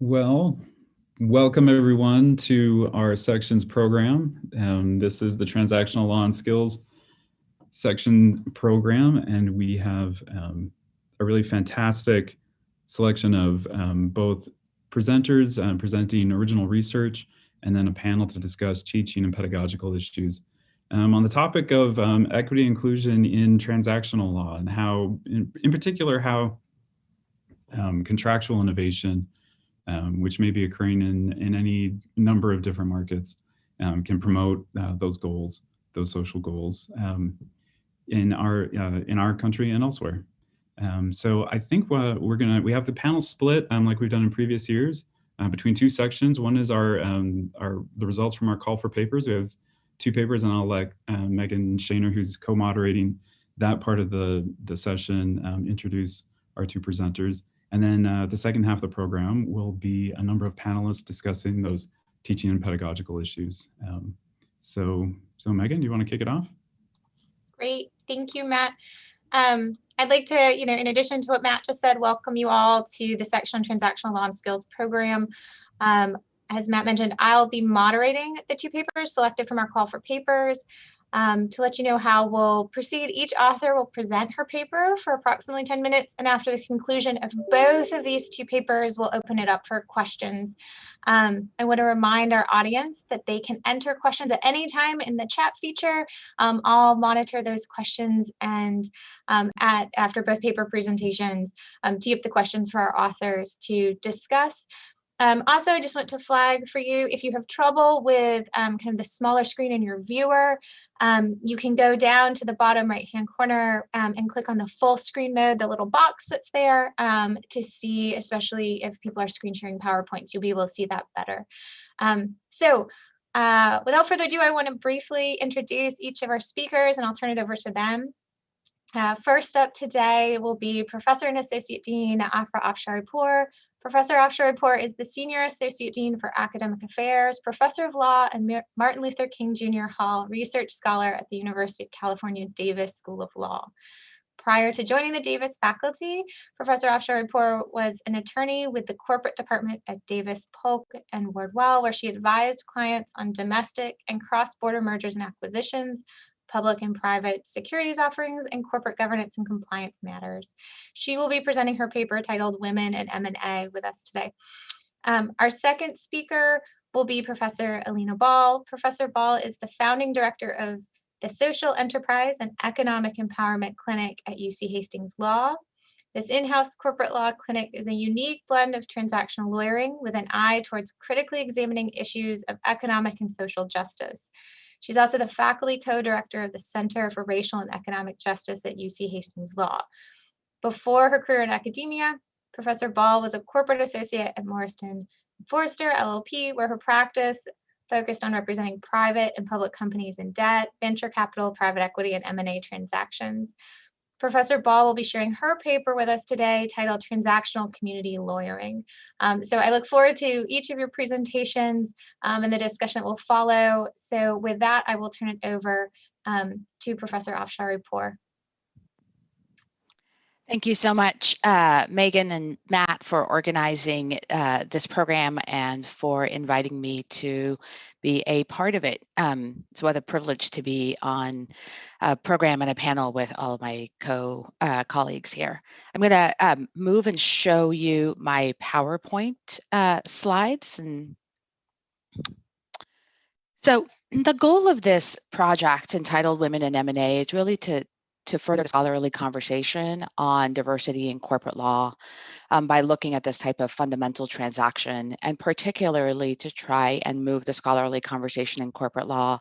Well, welcome everyone to our sections program. This is the Transactional Law and Skills section program, and we have a really fantastic selection of both presenters presenting original research and then a panel to discuss teaching and pedagogical issues. On the topic of equity and inclusion in transactional law and how, in particular, how contractual innovation which may be occurring in any number of different markets, can promote those goals, those social goals in our country and elsewhere. So I think we have the panel split like we've done in previous years between two sections. One is the results from our call for papers. We have two papers, and I'll let Megan Shaner, who's co-moderating that part of the session, introduce our two presenters. And then the second half of the program will be a number of panelists discussing those teaching and pedagogical issues. So Megan, do you want to kick it off? Great, thank you, Matt. I'd like to, in addition to what Matt just said, welcome you all to the section on Transactional Law and Skills program. As Matt mentioned, I'll be moderating the two papers selected from our call for papers. To let you know how we'll proceed, each author will present her paper for approximately 10 minutes, and after the conclusion of both of these two papers, we'll open it up for questions. I want to remind our audience that they can enter questions at any time in the chat feature. I'll monitor those questions and after both paper presentations, tee up the questions for our authors to discuss. Also, I just want to flag for you, if you have trouble with kind of the smaller screen in your viewer, you can go down to the bottom right-hand corner and click on the full screen mode, the little box that's there, to see, especially if people are screen sharing PowerPoints, you'll be able to see that better. Without further ado, I want to briefly introduce each of our speakers, and I'll turn it over to them. First up today will be Professor and Associate Dean Afra Afsharipur. Professor Afsharipur is the Senior Associate Dean for Academic Affairs, Professor of Law, and Martin Luther King Jr. Hall Research Scholar at the University of California Davis School of Law. Prior to joining the Davis faculty, Professor Afsharipur was an attorney with the corporate department at Davis Polk and Wardwell, where she advised clients on domestic and cross-border mergers and acquisitions, public and private securities offerings, and corporate governance and compliance matters. She will be presenting her paper titled Women in M&A with us today. Our second speaker will be Professor Alina Ball. Professor Ball is the founding director of the Social Enterprise and Economic Empowerment Clinic at UC Hastings Law. This in-house corporate law clinic is a unique blend of transactional lawyering with an eye towards critically examining issues of economic and social justice. She's also the faculty co-director of the Center for Racial and Economic Justice at UC Hastings Law. Before her career in academia, Professor Ball was a corporate associate at Morrison Forrester LLP, where her practice focused on representing private and public companies in debt, venture capital, private equity, and M&A transactions. Professor Ball will be sharing her paper with us today titled Transactional Community Lawyering. So I look forward to each of your presentations and the discussion that will follow. So with that, I will turn it over to Professor Afsharipur. Thank you so much, Megan and Matt, for organizing this program and for inviting me to be a part of it. It's what a privilege to be on a program and a panel with all of my colleagues here. I'm going to move and show you my PowerPoint slides. And so the goal of this project entitled Women in M&A is really to further scholarly conversation on diversity in corporate law by looking at this type of fundamental transaction, and particularly to try and move the scholarly conversation in corporate law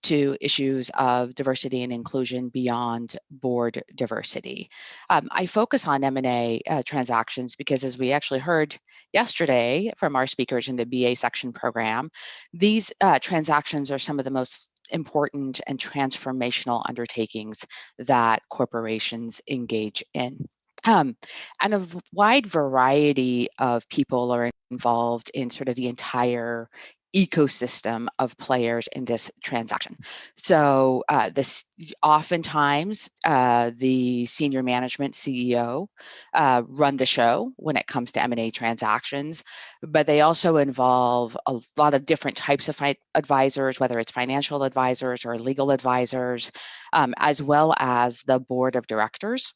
to issues of diversity and inclusion beyond board diversity. I focus on M&A transactions because, as we actually heard yesterday from our speakers in the BA section program, these transactions are some of the most important and transformational undertakings that corporations engage in. And a wide variety of people are involved in sort of the entire ecosystem of players in this transaction. So this oftentimes the senior management CEO run the show when it comes to M&A transactions, but they also involve a lot of different types of advisors, whether it's financial advisors or legal advisors, as well as the board of directors,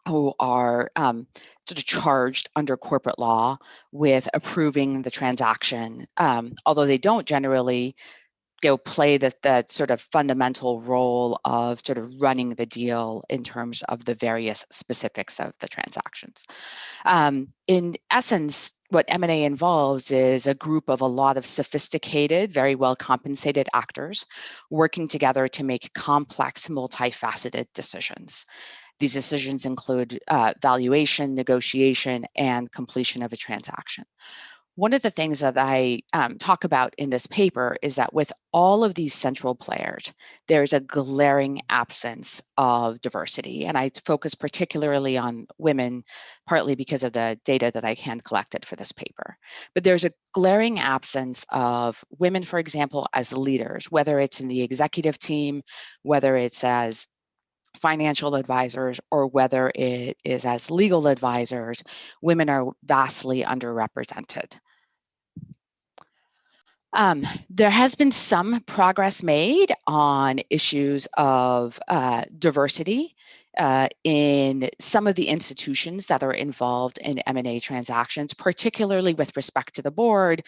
who are sort of charged under corporate law with approving the transaction, although they don't generally play that sort of fundamental role of sort of running the deal in terms of the various specifics of the transactions. In essence, what M&A involves is a group of a lot of sophisticated, very well compensated actors working together to make complex, multifaceted decisions. These decisions include valuation, negotiation, and completion of a transaction. One of the things that I talk about in this paper is that with all of these central players, there's a glaring absence of diversity. And I focus particularly on women, partly because of the data that I hand collected for this paper. But there's a glaring absence of women, for example, as leaders, whether it's in the executive team, whether it's as financial advisors, or whether it is as legal advisors. Women are vastly underrepresented. There has been some progress made on issues of diversity in some of the institutions that are involved in M&A transactions, particularly with respect to the board.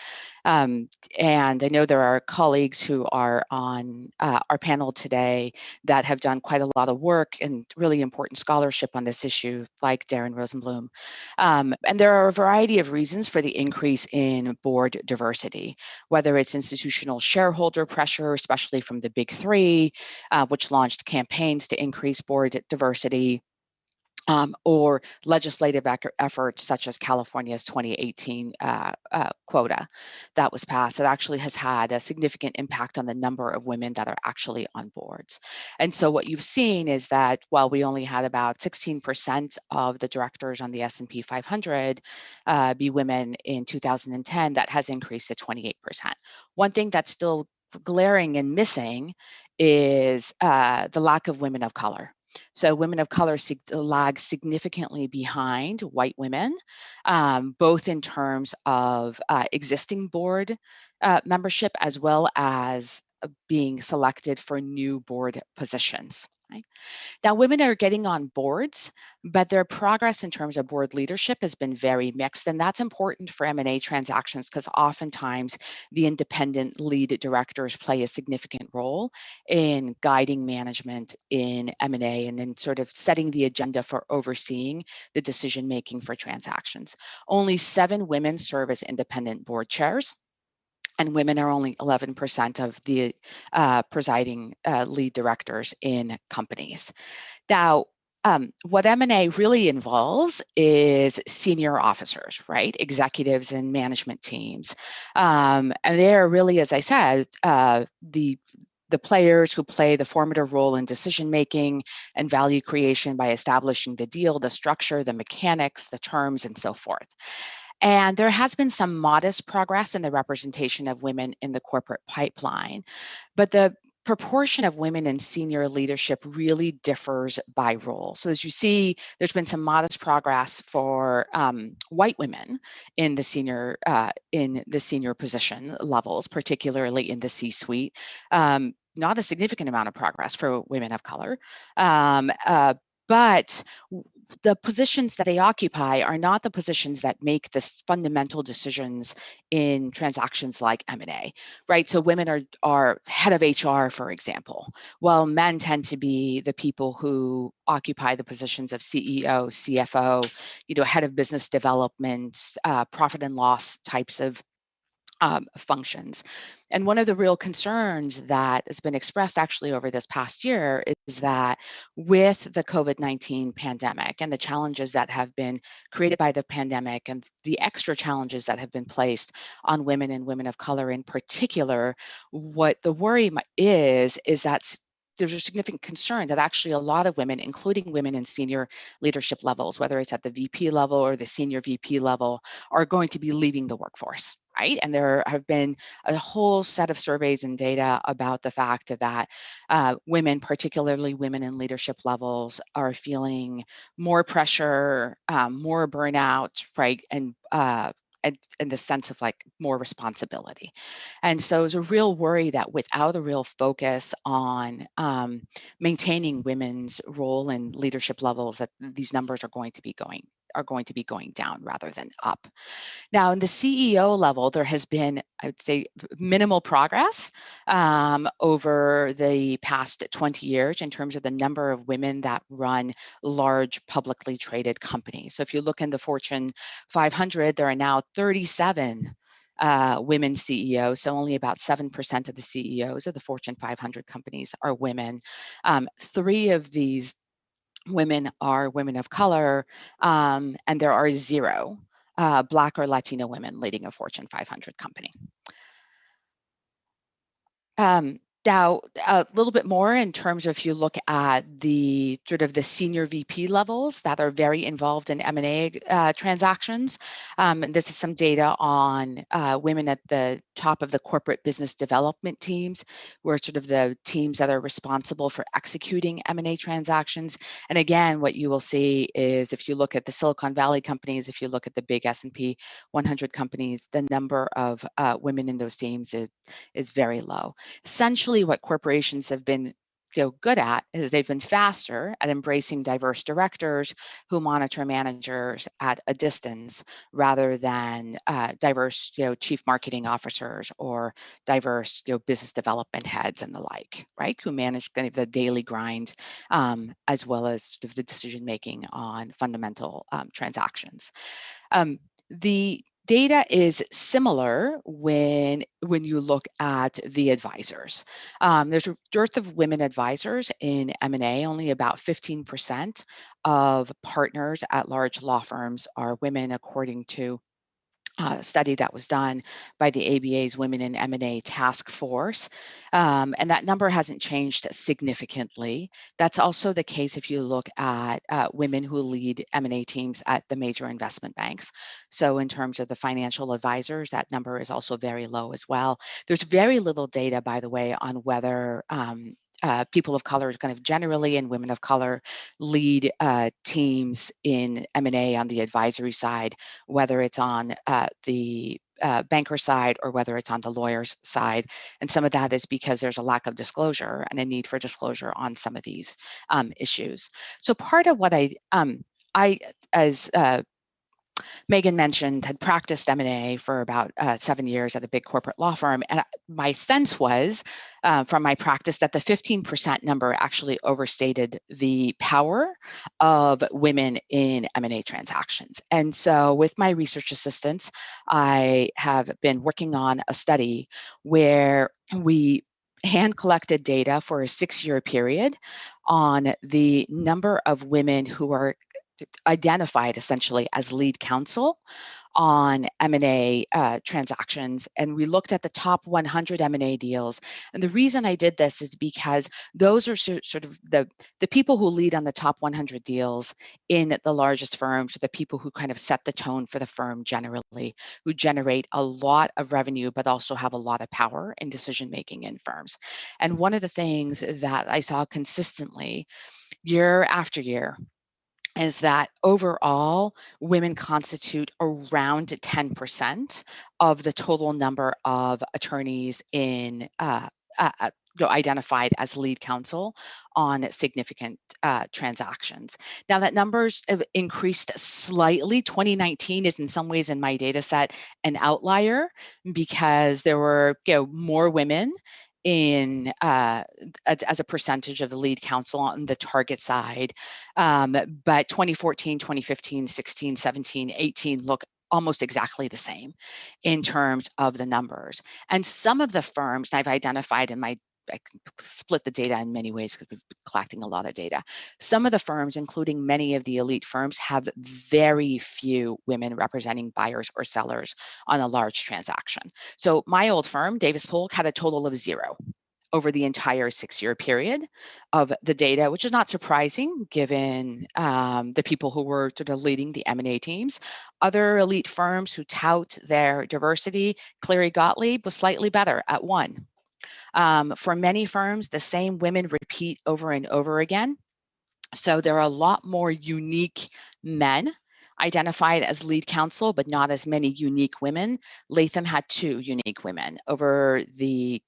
And I know there are colleagues who are on our panel today that have done quite a lot of work and really important scholarship on this issue, like Darren Rosenblum. And there are a variety of reasons for the increase in board diversity, whether it's institutional shareholder pressure, especially from the big three, which launched campaigns to increase board diversity, or legislative efforts such as California's 2018 quota that was passed. It actually has had a significant impact on the number of women that are actually on boards. And so what you've seen is that while we only had about 16% of the directors on the S&P 500 be women in 2010, that has increased to 28%. One thing that's still glaring and missing is the lack of women of color. So women of color lag significantly behind white women, both in terms of existing board membership, as well as being selected for new board positions. Right? Now, women are getting on boards, but their progress in terms of board leadership has been very mixed, and that's important for M&A transactions because oftentimes the independent lead directors play a significant role in guiding management in M&A and in sort of setting the agenda for overseeing the decision-making for transactions. Only 7 women serve as independent board chairs, and women are only 11% of the presiding lead directors in companies. Now, what M&A really involves is senior officers, right? Executives and management teams. And they're really, as I said, the players who play the formative role in decision-making and value creation by establishing the deal, the structure, the mechanics, the terms, and so forth. And there has been some modest progress in the representation of women in the corporate pipeline, but the proportion of women in senior leadership really differs by role. So as you see, there's been some modest progress for white women in the senior position levels, particularly in the C-suite. Not a significant amount of progress for women of color, but the positions that they occupy are not the positions that make the fundamental decisions in transactions like M&A, right? So women are head of HR, for example, while men tend to be the people who occupy the positions of CEO, CFO, head of business development, profit and loss types of functions. And one of the real concerns that has been expressed actually over this past year is that with the COVID-19 pandemic and the challenges that have been created by the pandemic and the extra challenges that have been placed on women and women of color in particular, what the worry is that there's a significant concern that actually a lot of women, including women in senior leadership levels, whether it's at the VP level or the senior VP level, are going to be leaving the workforce. right? And there have been a whole set of surveys and data about the fact that women, particularly women in leadership levels, are feeling more pressure, more burnout, right? And the sense of like more responsibility. And so there's a real worry that without a real focus on maintaining women's role in leadership levels, that these numbers are going to be going down rather than up. Now, in the CEO level, there has been, I would say, minimal progress over the past 20 years in terms of the number of women that run large publicly traded companies. So if you look in the Fortune 500, there are now 37 women CEOs, so only about 7% of the CEOs of the Fortune 500 companies are women. 3 of these women are women of color, and there are 0 Black or Latino women leading a Fortune 500 company. Now, a little bit more in terms of if you look at the sort of the senior VP levels that are very involved in M&A transactions. And this is some data on women at the top of the corporate business development teams, who are sort of the teams that are responsible for executing M&A transactions. And again, what you will see is if you look at the Silicon Valley companies, if you look at the big S&P 100 companies, the number of women in those teams is very low. Essentially, what corporations have been good at is they've been faster at embracing diverse directors who monitor managers at a distance rather than diverse chief marketing officers or diverse business development heads and the like, right, who manage kind of the daily grind as well as sort of the decision making on fundamental transactions. The data is similar when you look at the advisors. There's a dearth of women advisors in M&A. Only about 15% of partners at large law firms are women, according to study that was done by the ABA's Women in M&A Task Force. And that number hasn't changed significantly. That's also the case if you look at women who lead M&A teams at the major investment banks. So in terms of the financial advisors, that number is also very low as well. There's very little data, by the way, on whether people of color kind of generally and women of color lead teams in M&A on the advisory side, whether it's on the banker side or whether it's on the lawyer's side. And some of that is because there's a lack of disclosure and a need for disclosure on some of these issues. So part of what I as Megan mentioned, had practiced M&A for about 7 years at a big corporate law firm. And my sense was from my practice that the 15% number actually overstated the power of women in M&A transactions. And so with my research assistants, I have been working on a study where we hand collected data for a 6-year period on the number of women who are identified essentially as lead counsel on M&A transactions. And we looked at the top 100 M&A deals. And the reason I did this is because those are sort of the people who lead on the top 100 deals in the largest firms, are the people who kind of set the tone for the firm generally, who generate a lot of revenue, but also have a lot of power in decision-making in firms. And one of the things that I saw consistently year after year is that overall, women constitute around 10% of the total number of attorneys in identified as lead counsel on significant transactions. Now that numbers have increased slightly. 2019 is in some ways in my data set an outlier because there were more women in as a percentage of the lead counsel on the target side. But 2014, 2015, 16, 17, 18 look almost exactly the same in terms of the numbers. And some of the firms I've identified in my, I can split the data in many ways because we've been collecting a lot of data. Some of the firms, including many of the elite firms, have very few women representing buyers or sellers on a large transaction. So my old firm, Davis Polk, had a total of 0 over the entire 6-year period of the data, which is not surprising given the people who were sort of leading the M&A teams. Other elite firms who tout their diversity, Cleary Gottlieb was slightly better at 1. For many firms, the same women repeat over and over again. So there are a lot more unique men identified as lead counsel, but not as many unique women. Latham had 2 unique women over the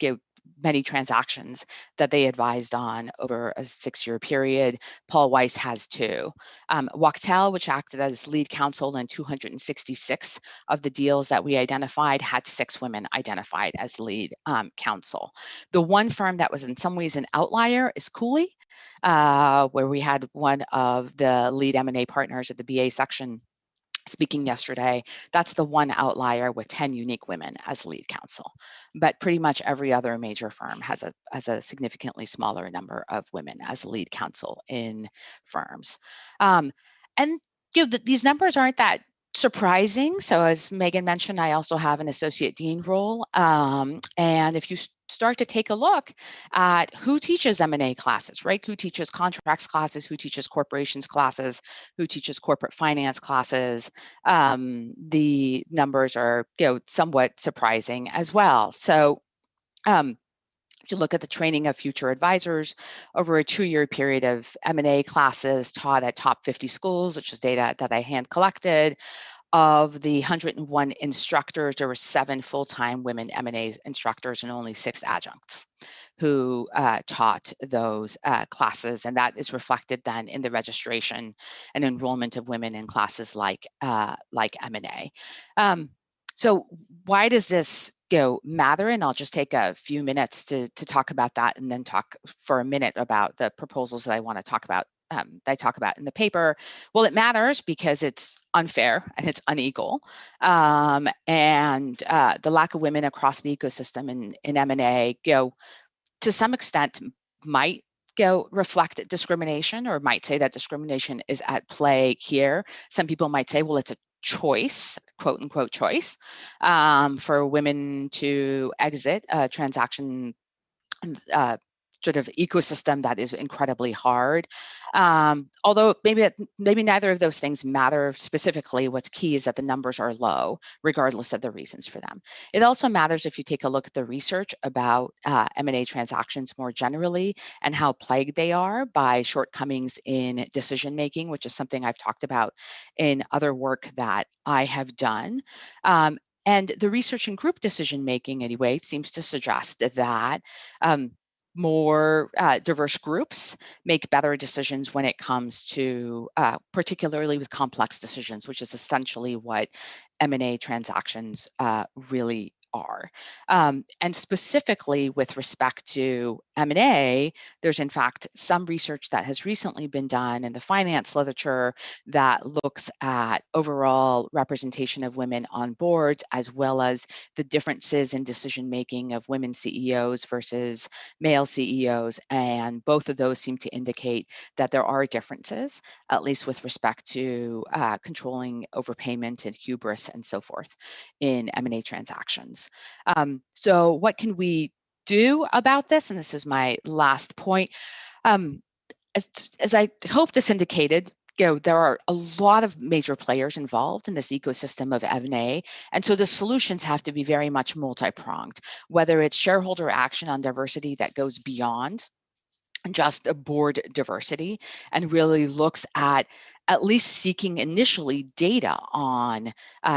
many transactions that they advised on over a 6-year period. Paul Weiss has 2. Wachtell, which acted as lead counsel in 266 of the deals that we identified, had 6 women identified as lead counsel. The one firm that was in some ways an outlier is Cooley, where we had one of the lead M&A partners at the BA section speaking yesterday. That's the one outlier with 10 unique women as lead counsel. But pretty much every other major firm has a significantly smaller number of women as lead counsel in firms. And these numbers aren't that surprising. So as Megan mentioned, I also have an associate dean role. And if you start to take a look at who teaches M&A classes, right? Who teaches contracts classes, who teaches corporations classes, who teaches corporate finance classes, the numbers are somewhat surprising as well. So if you look at the training of future advisors over a 2-year period of M&A classes taught at top 50 schools, which is data that I hand collected, of the 101 instructors, there were 7 full-time women M&A instructors and only 6 adjuncts who taught those classes. And that is reflected then in the registration and enrollment of women in classes like M&A. So why does this matter? And I'll just take a few minutes to talk about that, and then talk for a minute about the proposals that I want to talk about that I talk about in the paper. Well, it matters because it's unfair and it's unequal. And the lack of women across the ecosystem in M&A to some extent might reflect discrimination, or might say that discrimination is at play here. Some people might say, well, it's a choice, quote unquote choice, for women to exit a transaction sort of ecosystem that is incredibly hard. Although maybe neither of those things matter specifically. What's key is that the numbers are low, regardless of the reasons for them. It also matters if you take a look at the research about M&A transactions more generally, and how plagued they are by shortcomings in decision making, which is something I've talked about in other work that I have done. And the research in group decision making, anyway, seems to suggest that more diverse groups make better decisions when it comes to, particularly with complex decisions, which is essentially what M&A transactions really are. And specifically with respect to M&A, there's in fact some research that has recently been done in the finance literature that looks at overall representation of women on boards, as well as the differences in decision making of women CEOs versus male CEOs. And both of those seem to indicate that there are differences, at least with respect to controlling overpayment and hubris and so forth in M&A transactions. So what can we do about this? And this is my last point. As I hope this indicated, there are a lot of major players involved in this ecosystem of M&A, and so the solutions have to be very much multi-pronged, whether it's shareholder action on diversity that goes beyond just a board diversity and really looks at least seeking initially data on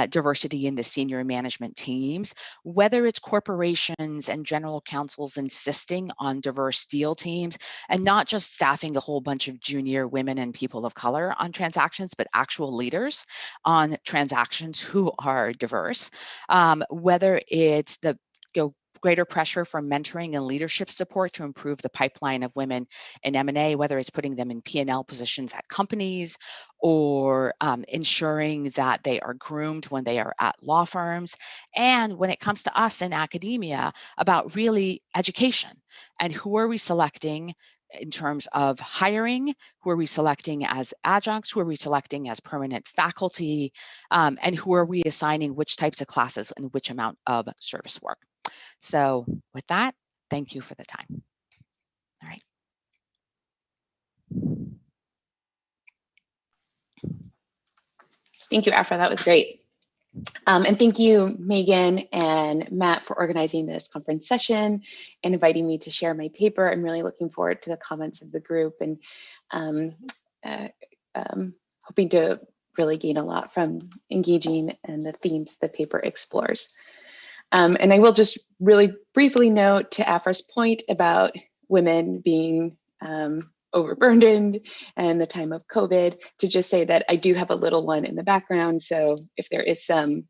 diversity in the senior management teams, whether it's corporations and general counsels insisting on diverse deal teams, and not just staffing a whole bunch of junior women and people of color on transactions, but actual leaders on transactions who are diverse, whether it's the greater pressure for mentoring and leadership support to improve the pipeline of women in M&A, whether it's putting them in P&L positions at companies, or ensuring that they are groomed when they are at law firms. And when it comes to us in academia, about really education and who are we selecting in terms of hiring, who are we selecting as adjuncts, who are we selecting as permanent faculty, and who are we assigning which types of classes and which amount of service work. So with that, Thank you for the time. All right. Thank you, Afra. That was great. And thank you, Megan and Matt, for organizing this conference session and inviting me to share my paper. I'm really looking forward to the comments of the group and hoping to really gain a lot from engaging in the themes the paper explores. And I will just really briefly note to Afra's point about women being overburdened and the time of COVID, to just say that I do have a little one in the background. So if there is some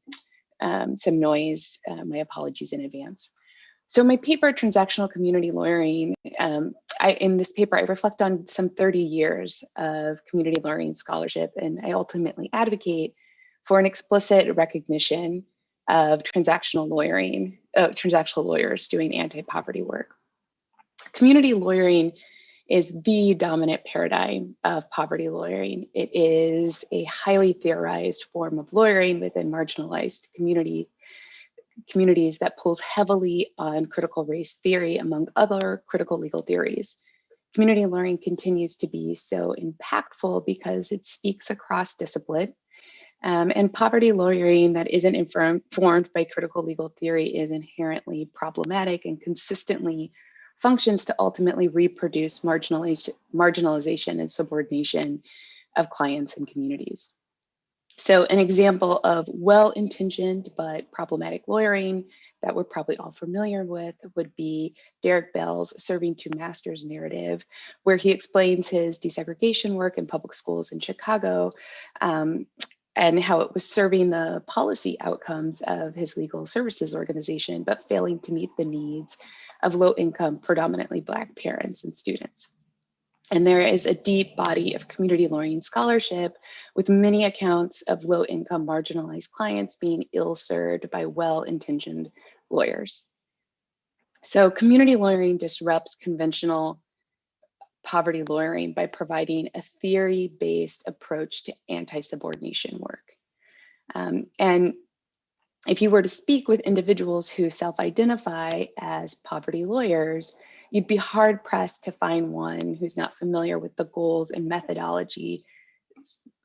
noise, my apologies in advance. So my paper, Transactional Community Lawyering, in this paper, I reflect on some 30 years of community lawyering scholarship, and I ultimately advocate for an explicit recognition of transactional lawyering, transactional lawyers doing anti-poverty work. Community lawyering is the dominant paradigm of poverty lawyering. It is a highly theorized form of lawyering within marginalized communities that pulls heavily on critical race theory, among other critical legal theories. Community lawyering continues to be so impactful because it speaks across discipline. And poverty lawyering that isn't informed by critical legal theory is inherently problematic and consistently functions to ultimately reproduce marginalization and subordination of clients and communities. So an example of well-intentioned but problematic lawyering that we're probably all familiar with would be Derek Bell's Serving Two Masters narrative, where he explains his desegregation work in public schools in Chicago, and how it was serving the policy outcomes of his legal services organization, but failing to meet the needs of low-income, predominantly Black parents and students. And there is a deep body of community lawyering scholarship with many accounts of low-income marginalized clients being ill-served by well-intentioned lawyers. So community lawyering disrupts conventional poverty lawyering by providing a theory-based approach to anti-subordination work. And if you were to speak with individuals who self-identify as poverty lawyers, you'd be hard pressed to find one who's not familiar with the goals and methodology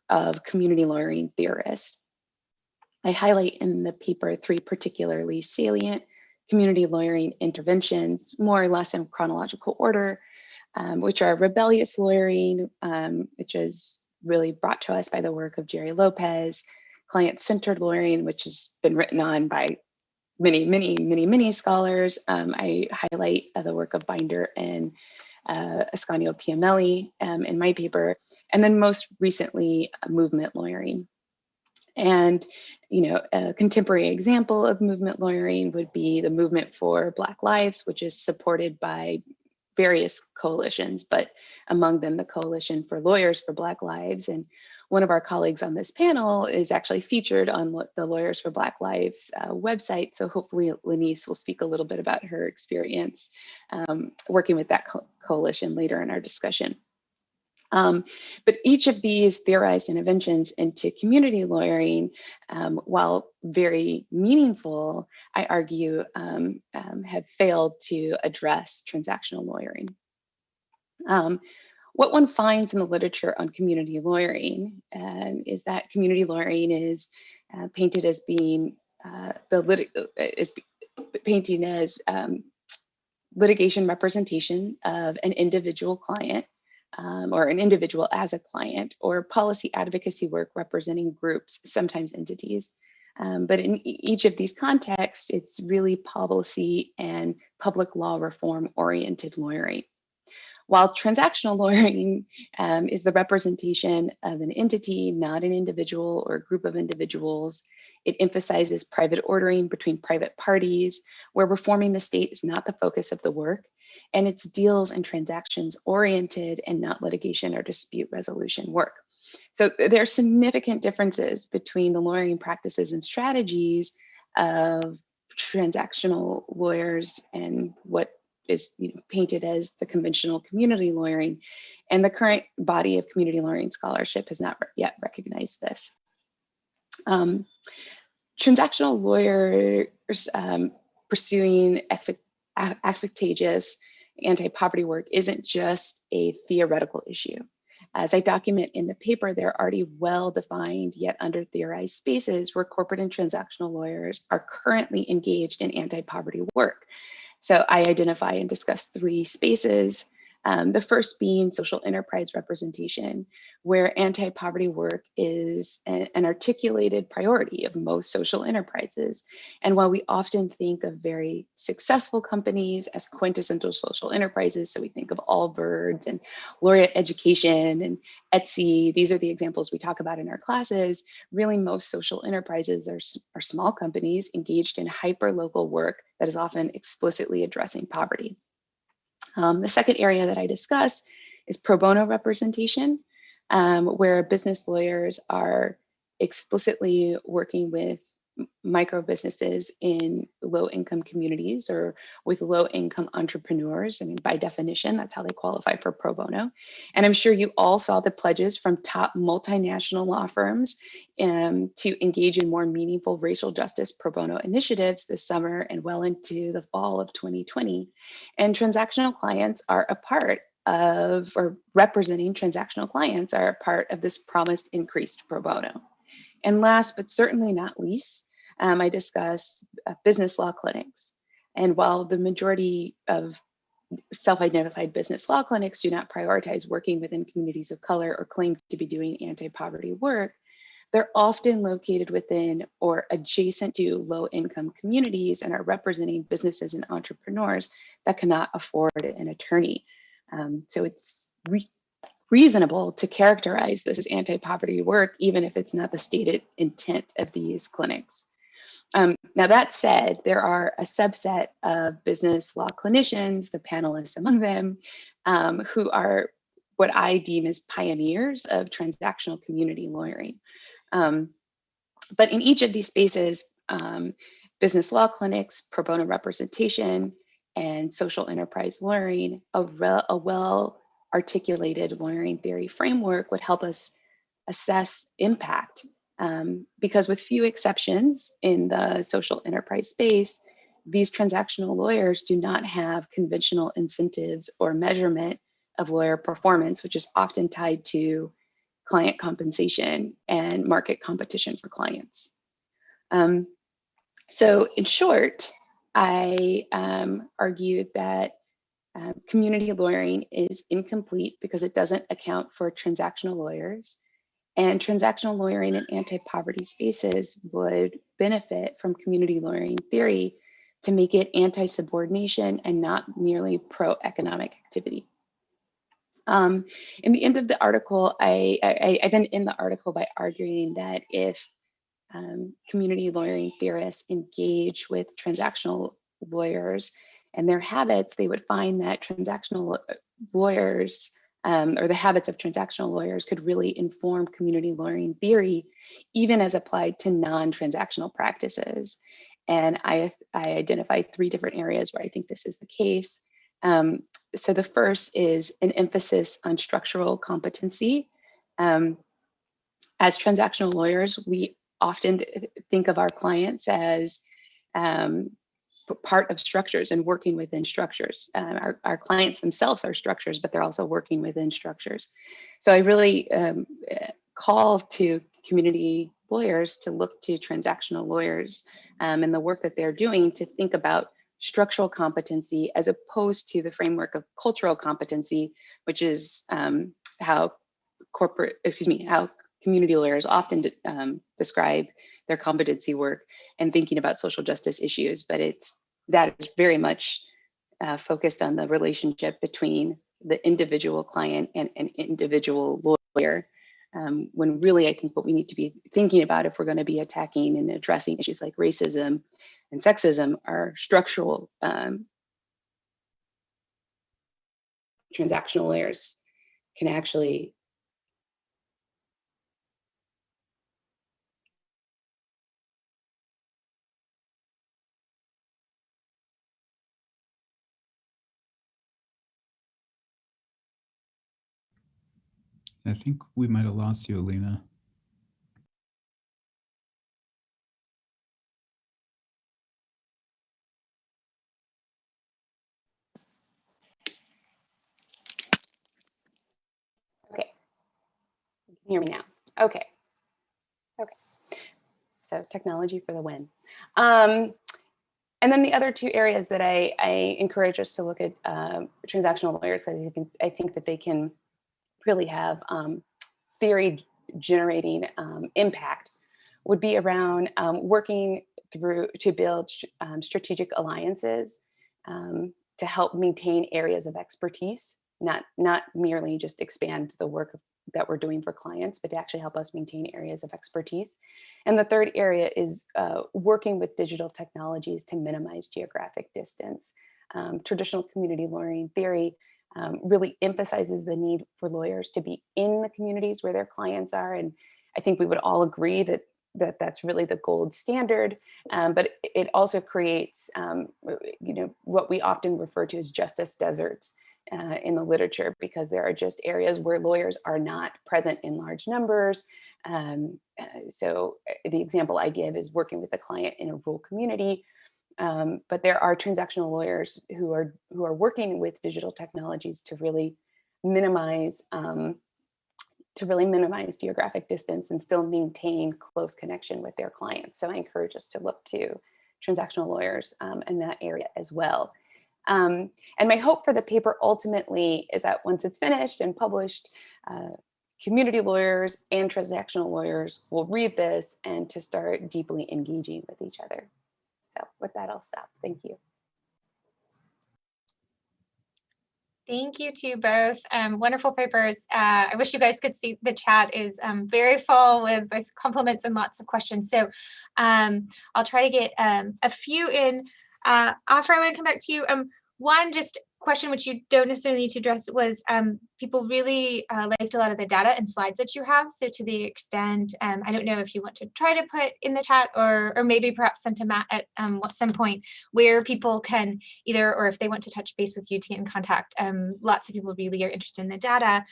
of community lawyering theorists. I highlight in the paper 3 particularly salient community lawyering interventions, more or less in chronological order, which are rebellious lawyering, which is really brought to us by the work of Jerry Lopez, client-centered lawyering, which has been written on by many scholars. I highlight the work of Binder and Ascanio Piamelli in my paper, and then most recently, movement lawyering. And a contemporary example of movement lawyering would be the Movement for Black Lives, which is supported by various coalitions, but among them the Coalition for Lawyers for Black Lives. And one of our colleagues on this panel is actually featured on the Lawyers for Black Lives website. So hopefully Lenice will speak a little bit about her experience working with that coalition later in our discussion. But each of these theorized interventions into community lawyering, while very meaningful, I argue have failed to address transactional lawyering. What one finds in the literature on community lawyering is that community lawyering is painted as being painting as litigation representation of an individual client or an individual as a client, or policy advocacy work representing groups, sometimes entities. But in each of these contexts, it's really policy and public law reform oriented lawyering. While transactional lawyering is the representation of an entity, not an individual or a group of individuals, it emphasizes private ordering between private parties, where reforming the state is not the focus of the work, and it's deals and transactions oriented and not litigation or dispute resolution work. So there are significant differences between the lawyering practices and strategies of transactional lawyers and what is painted as the conventional community lawyering, and the current body of community lawyering scholarship has not yet recognized this. Transactional lawyers pursuing advantageous anti-poverty work isn't just a theoretical issue. As I document in the paper, there are already well-defined yet under-theorized spaces where corporate and transactional lawyers are currently engaged in anti-poverty work. So I identify and discuss three spaces. The first being social enterprise representation, where anti-poverty work is an articulated priority of most social enterprises. And while we often think of very successful companies as quintessential social enterprises, so we think of Allbirds and Laureate Education and Etsy, these are the examples we talk about in our classes, really most social enterprises are small companies engaged in hyper-local work that is often explicitly addressing poverty. The second area that I discuss is pro bono representation, where business lawyers are explicitly working with micro businesses in low income communities or with low income entrepreneurs. I mean, by definition, that's how they qualify for pro bono. And I'm sure you all saw the pledges from top multinational law firms to engage in more meaningful racial justice pro bono initiatives this summer and well into the fall of 2020. And transactional clients are a part of, or representing transactional clients are a part of this promised increased pro bono. And last, but certainly not least, I discuss business law clinics. And while the majority of self-identified business law clinics do not prioritize working within communities of color or claim to be doing anti-poverty work, they're often located within or adjacent to low-income communities and are representing businesses and entrepreneurs that cannot afford an attorney. So it's reasonable to characterize this as anti-poverty work, even if it's not the stated intent of these clinics. Now that said, there are a subset of business law clinicians, the panelists among them, who are what I deem as pioneers of transactional community lawyering. But in each of these spaces, business law clinics, pro bono representation, and social enterprise lawyering, a well articulated lawyering theory framework would help us assess impact. Because with few exceptions in the social enterprise space, these transactional lawyers do not have conventional incentives or measurement of lawyer performance, which is often tied to client compensation and market competition for clients. So in short, I argued that community lawyering is incomplete because it doesn't account for transactional lawyers, and transactional lawyering in anti-poverty spaces would benefit from community lawyering theory to make it anti-subordination and not merely pro-economic activity. In the end of the article, I then end the article by arguing that if community lawyering theorists engage with transactional lawyers and their habits, they would find that transactional lawyers or the habits of transactional lawyers could really inform community lawyering theory, even as applied to non-transactional practices. And I identified three different areas where I think this is the case. So the first is an emphasis on structural competency. As transactional lawyers, we often think of our clients as part of structures and working within structures. Our clients themselves are structures, but they're also working within structures. So I really call to community lawyers to look to transactional lawyers and the work that they're doing to think about structural competency as opposed to the framework of cultural competency, which is how community lawyers often describe their competency work and thinking about social justice issues, but that is very much focused on the relationship between the individual client and an individual lawyer. When really, I think what we need to be thinking about if we're going to be attacking and addressing issues like racism and sexism are structural. Transactional lawyers can actually I think we might have lost you, Alina. Hear me now. Okay. Okay. So technology for the win. And then the other two areas that I encourage us to look at transactional lawyers, I think that they can really have theory generating impact, would be around working through to build strategic alliances to help maintain areas of expertise, not merely just expand the work that we're doing for clients, but to actually help us maintain areas of expertise. And the third area is working with digital technologies to minimize geographic distance. Traditional community lawyering theory really emphasizes the need for lawyers to be in the communities where their clients are. And I think we would all agree that that's really the gold standard, but it also creates, what we often refer to as justice deserts in the literature, because there are just areas where lawyers are not present in large numbers. So the example I give is working with a client in a rural community, but there are transactional lawyers who are working with digital technologies to really minimize geographic distance and still maintain close connection with their clients. So I encourage us to look to transactional lawyers in that area as well. And my hope for the paper ultimately is that once it's finished and published, community lawyers and transactional lawyers will read this and to start deeply engaging with each other. So with that, I'll stop. Thank you. Thank you to both. Wonderful papers. I wish you guys could see the chat is very full with both compliments and lots of questions. So I'll try to get a few in. Afra, I want to come back to you. One just question which you don't necessarily need to address was people really liked a lot of the data and slides that you have. So to the extent, I don't know if you want to try to put in the chat or maybe perhaps send to Matt at some point where people can either, or if they want to touch base with you to get in contact. Lots of people really are interested in the data.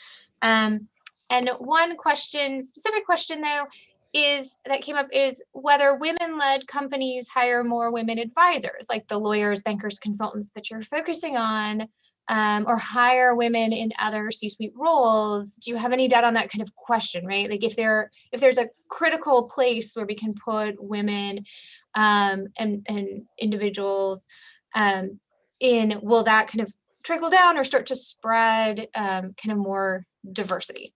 And one question, specific question though, that came up is whether women-led companies hire more women advisors, like the lawyers, bankers, consultants that you're focusing on, or hire women in other C-suite roles. Do you have any data on that kind of question, right? Like if there's a critical place where we can put women and individuals in, will that kind of trickle down or start to spread kind of more diversity?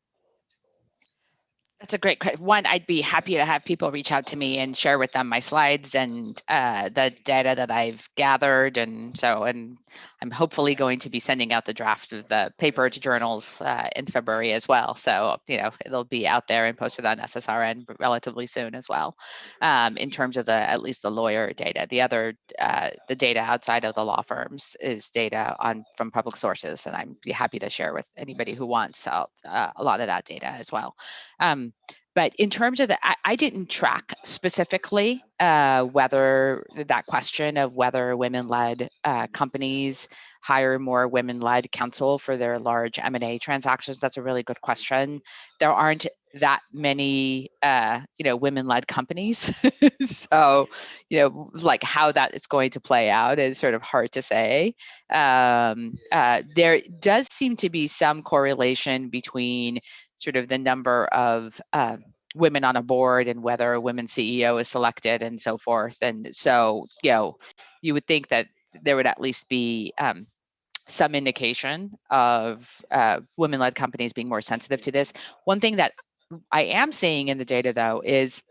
That's a great question. One, I'd be happy to have people reach out to me and share with them my slides and the data that I've gathered. And I'm hopefully going to be sending out the draft of the paper to journals in February as well. So, it'll be out there and posted on SSRN relatively soon as well. In terms of at least the lawyer data, the data outside of the law firms is data from public sources. And I'd be happy to share with anybody who wants a lot of that data as well. But in terms of I didn't track specifically whether that question of whether women-led companies hire more women-led counsel for their large M&A transactions. That's a really good question. There aren't that many, women-led companies. So, like how that is going to play out is sort of hard to say. There does seem to be some correlation between sort of the number of women on a board and whether a women CEO is selected and so forth. And so, you would think that there would at least be some indication of women-led companies being more sensitive to this. One thing that I am seeing in the data, though, is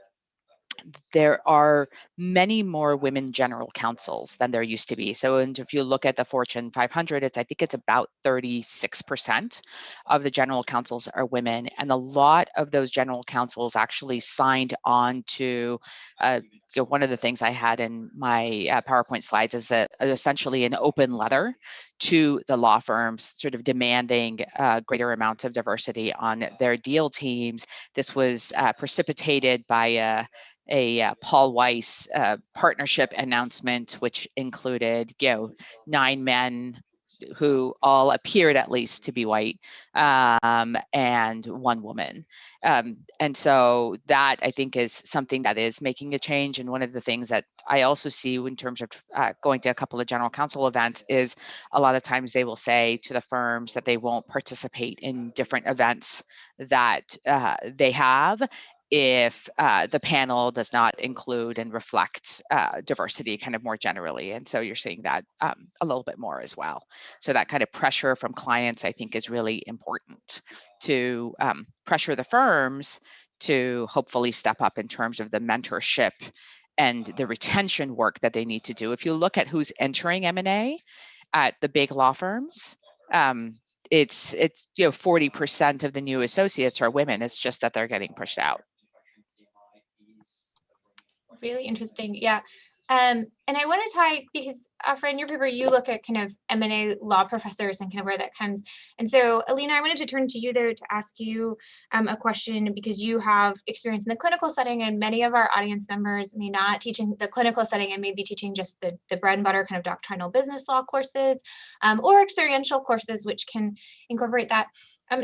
there are many more women general counsels than there used to be. So if you look at the Fortune 500, I think it's about 36% of the general counsels are women. And a lot of those general counsels actually signed on to, one of the things I had in my PowerPoint slides is that essentially an open letter to the law firms sort of demanding greater amounts of diversity on their deal teams. This was precipitated by a Paul Weiss partnership announcement, which included 9 men, who all appeared at least to be white, and one woman. And so that, I think, is something that is making a change. And one of the things that I also see in terms of going to a couple of general counsel events is a lot of times they will say to the firms that they won't participate in different events that they have if the panel does not include and reflect diversity kind of more generally. And so you're seeing that a little bit more as well. So that kind of pressure from clients, I think, is really important to pressure the firms to hopefully step up in terms of the mentorship and the retention work that they need to do. If you look at who's entering M&A at the big law firms, it's 40% of the new associates are women. It's just that they're getting pushed out. Really interesting. Yeah. And I want to tie, because Afra, in your paper, you look at kind of M&A law professors and kind of where that comes. And so, Alina, I wanted to turn to you there to ask you a question, because you have experience in the clinical setting, and many of our audience members may not teach in the clinical setting and may be teaching just the bread and butter kind of doctrinal business law courses, or experiential courses, which can incorporate that.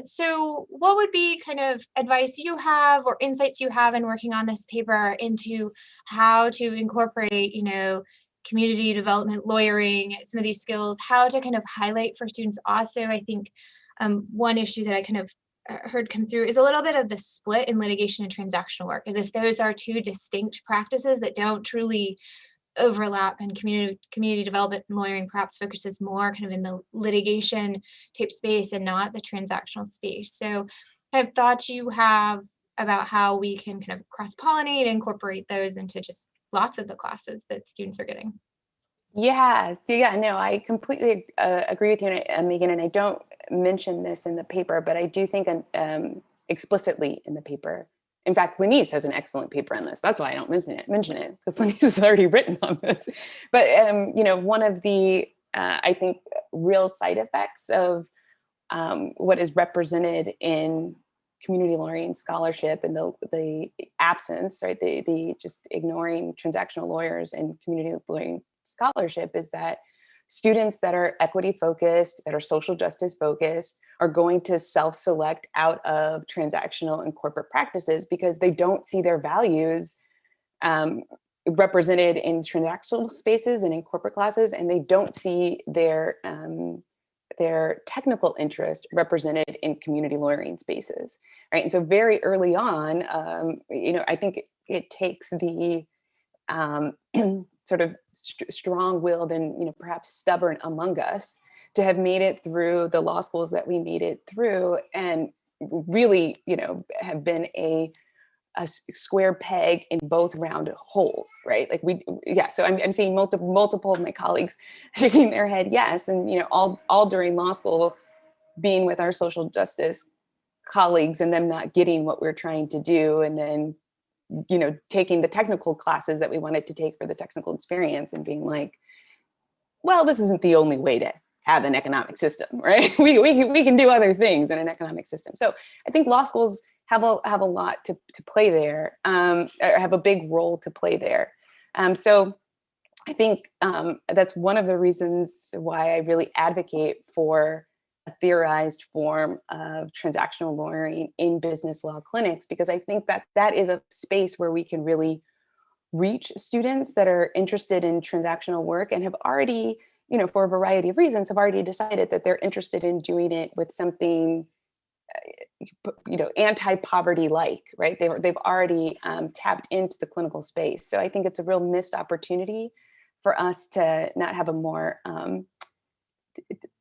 So what would be kind of advice you have or insights you have in working on this paper into how to incorporate, community development, lawyering, some of these skills, how to kind of highlight for students? Also, I think one issue that I kind of heard come through is a little bit of the split in litigation and transactional work, as if those are two distinct practices that don't truly overlap, and community development and lawyering perhaps focuses more kind of in the litigation type space and not the transactional space. So kind of thoughts you have about how we can kind of cross-pollinate and incorporate those into just lots of the classes that students are getting. Yeah, no, I completely agree with you, Megan, and I don't mention this in the paper, but I do think explicitly in the paper. In fact, Lenice has an excellent paper on this. That's why I don't mention it, because Lenice has already written on this. But, one of the, I think, real side effects of what is represented in community lawyering scholarship and the absence, right, the just ignoring transactional lawyers and community lawyering scholarship is that students that are equity focused, that are social justice focused, are going to self-select out of transactional and corporate practices because they don't see their values represented in transactional spaces and in corporate classes, and they don't see their technical interest represented in community lawyering spaces, right? And so very early on, I think it takes the sort of strong-willed and perhaps stubborn among us to have made it through the law schools that we made it through, and really have been a square peg in both round holes, right? So I'm seeing multiple of my colleagues shaking their head yes, and all during law school being with our social justice colleagues and them not getting what we're trying to do, and then taking the technical classes that we wanted to take for the technical experience and being like, well, this isn't the only way to have an economic system, right? We can do other things in an economic system. So I think law schools have a lot to play there, or have a big role to play there. So I think that's one of the reasons why I really advocate for a theorized form of transactional lawyering in business law clinics, because I think that is a space where we can really reach students that are interested in transactional work and have already, for a variety of reasons, have already decided that they're interested in doing it with something, anti-poverty like, right? They've already tapped into the clinical space. So I think it's a real missed opportunity for us to not have a more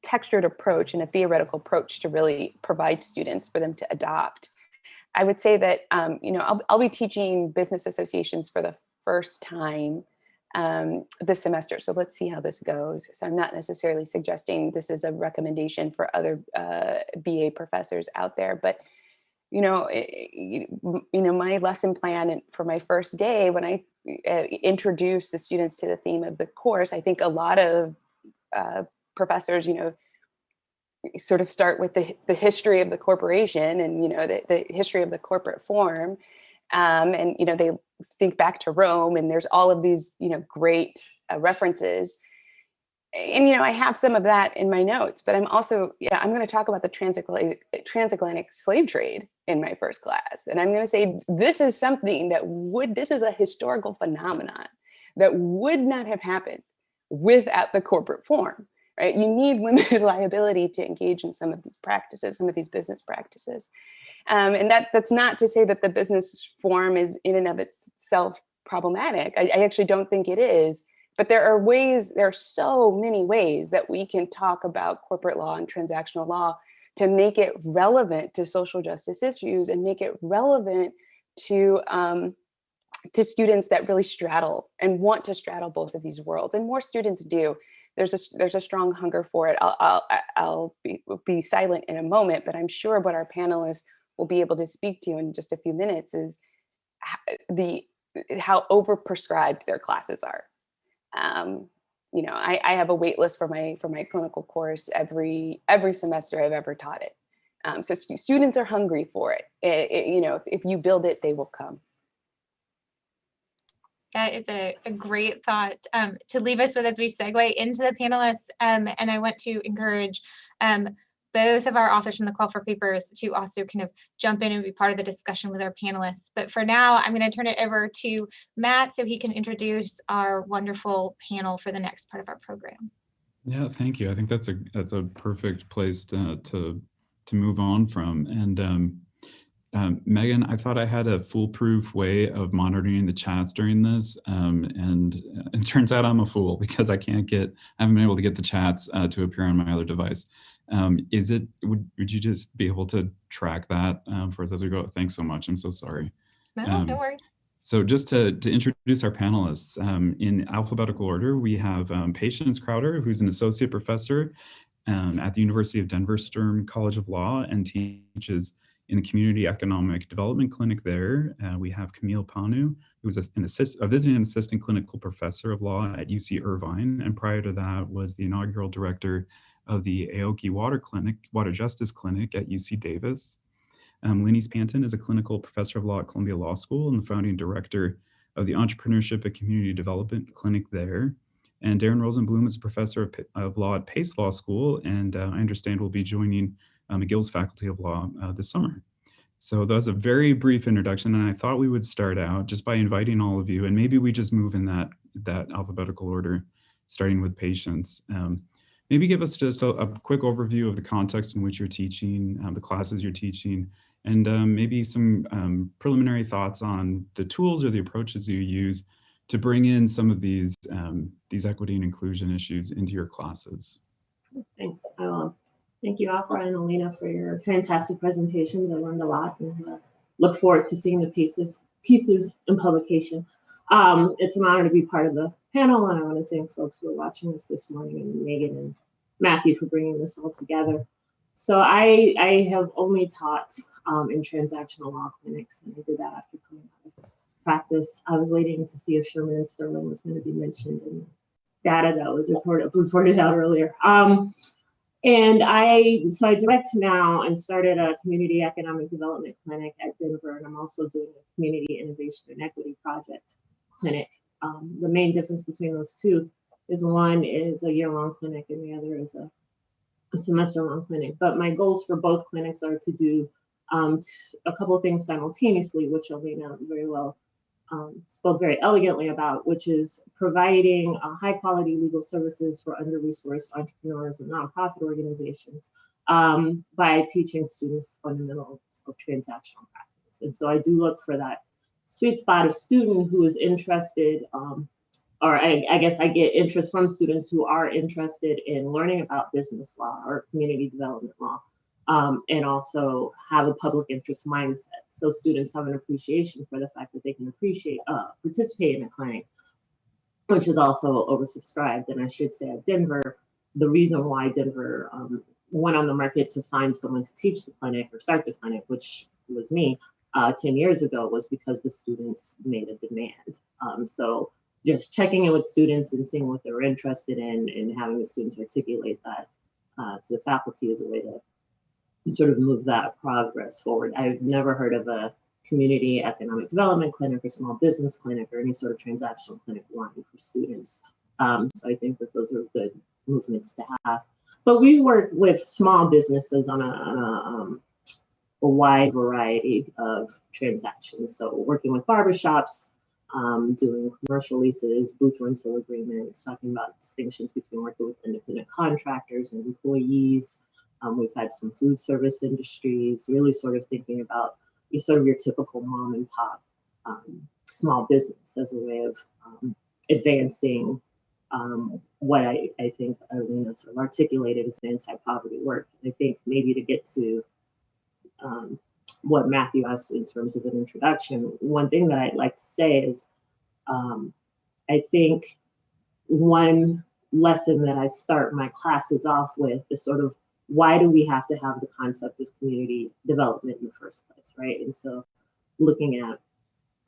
textured approach and a theoretical approach to really provide students for them to adopt. I would say that, I'll be teaching business associations for the first time this semester. So let's see how this goes. So I'm not necessarily suggesting this is a recommendation for other BA professors out there, but my lesson plan for my first day, when I introduce the students to the theme of the course, I think a lot of professors, sort of start with the history of the corporation and, the history of the corporate form. And, they think back to Rome, and there's all of these, great references. And I have some of that in my notes, but I'm also, I'm going to talk about the transatlantic slave trade in my first class. And I'm going to say, this is something this is a historical phenomenon that would not have happened without the corporate form, right? You need limited liability to engage in some of these practices, some of these business practices. And that's not to say that the business form is in and of itself problematic. I actually don't think it is. But there are so many ways that we can talk about corporate law and transactional law to make it relevant to social justice issues and make it relevant to students that really straddle and want to straddle both of these worlds. And more students do. There's a strong hunger for it. I'll be silent in a moment, but I'm sure what our panelists will be able to speak to in just a few minutes is how overprescribed their classes are. I have a wait list for my clinical course every semester I've ever taught it. So students are hungry for it. If you build it, they will come. That is a great thought to leave us with as we segue into the panelists. And I want to encourage both of our authors from the call for papers to also kind of jump in and be part of the discussion with our panelists. But for now, I'm going to turn it over to Matt so he can introduce our wonderful panel for the next part of our program. Yeah, thank you. I think that's a perfect place to move on from. And Megan, I thought I had a foolproof way of monitoring the chats during this, and it turns out I'm a fool because I haven't been able to get the chats to appear on my other device. Would you just be able to track that for us as we go? Thanks so much. I'm so sorry. No, no worries. So just to introduce our panelists, in alphabetical order, we have Patience Crowder, who's an associate professor at the University of Denver Stern College of Law and teaches in the Community Economic Development Clinic there. We have Camille Panu, who's a visiting assistant clinical professor of law at UC Irvine, and prior to that was the inaugural director of the Aoki Water Justice Clinic at UC Davis. Lenny Spanton is a clinical professor of law at Columbia Law School and the founding director of the Entrepreneurship and Community Development Clinic there. And Darren Rosenblum is a professor of law at Pace Law School, and I understand will be joining McGill's Faculty of Law this summer. So that was a very brief introduction, and I thought we would start out just by inviting all of you, and maybe we just move in that alphabetical order, starting with Patience. Maybe give us just a quick overview of the context in which you're teaching, the classes you're teaching, and maybe some preliminary thoughts on the tools or the approaches you use to bring in some of these equity and inclusion issues into your classes. Thanks. Thank you, Afra and Alina, for your fantastic presentations. I learned a lot and look forward to seeing the pieces in publication. It's an honor to be part of the panel, and I want to thank folks who are watching us this morning, and Megan and Matthew for bringing this all together. So I have only taught in transactional law clinics, and I did that after coming out of practice. I was waiting to see if Sherman and Sterling was going to be mentioned in the data that was reported out earlier. And I direct now and started a community economic development clinic at Denver, and I'm also doing a community innovation and equity project clinic. The main difference between those two is one is a year-long clinic and the other is a semester-long clinic. But my goals for both clinics are to do a couple of things simultaneously, which Alina very well spoke very elegantly about, which is providing high-quality legal services for under-resourced entrepreneurs and nonprofit organizations by teaching students fundamentals of transactional practice. And so I do look for that sweet spot of student who is interested, or I guess I get interest from students who are interested in learning about business law or community development law, and also have a public interest mindset. So students have an appreciation for the fact that they can participate in a clinic, which is also oversubscribed. And I should say at Denver, the reason why Denver went on the market to find someone to teach the clinic or start the clinic, which was me 10 years ago, was because the students made a demand. So just checking in with students and seeing what they're interested in and having the students articulate that to the faculty is a way to sort of move that progress forward. I've never heard of a community economic development clinic or small business clinic or any sort of transactional clinic wanting for students. So I think that those are good movements to have. But we work with small businesses on a wide variety of transactions. So working with barbershops, doing commercial leases, booth rental agreements, talking about distinctions between working with independent contractors and employees. We've had some food service industries, really sort of thinking about your typical mom and pop small business as a way of advancing what I think Alina sort of articulated as anti-poverty work. I think maybe to get to what Matthew asked in terms of an introduction, one thing that I'd like to say is I think one lesson that I start my classes off with is sort of, why do we have to have the concept of community development in the first place, right? And so looking at,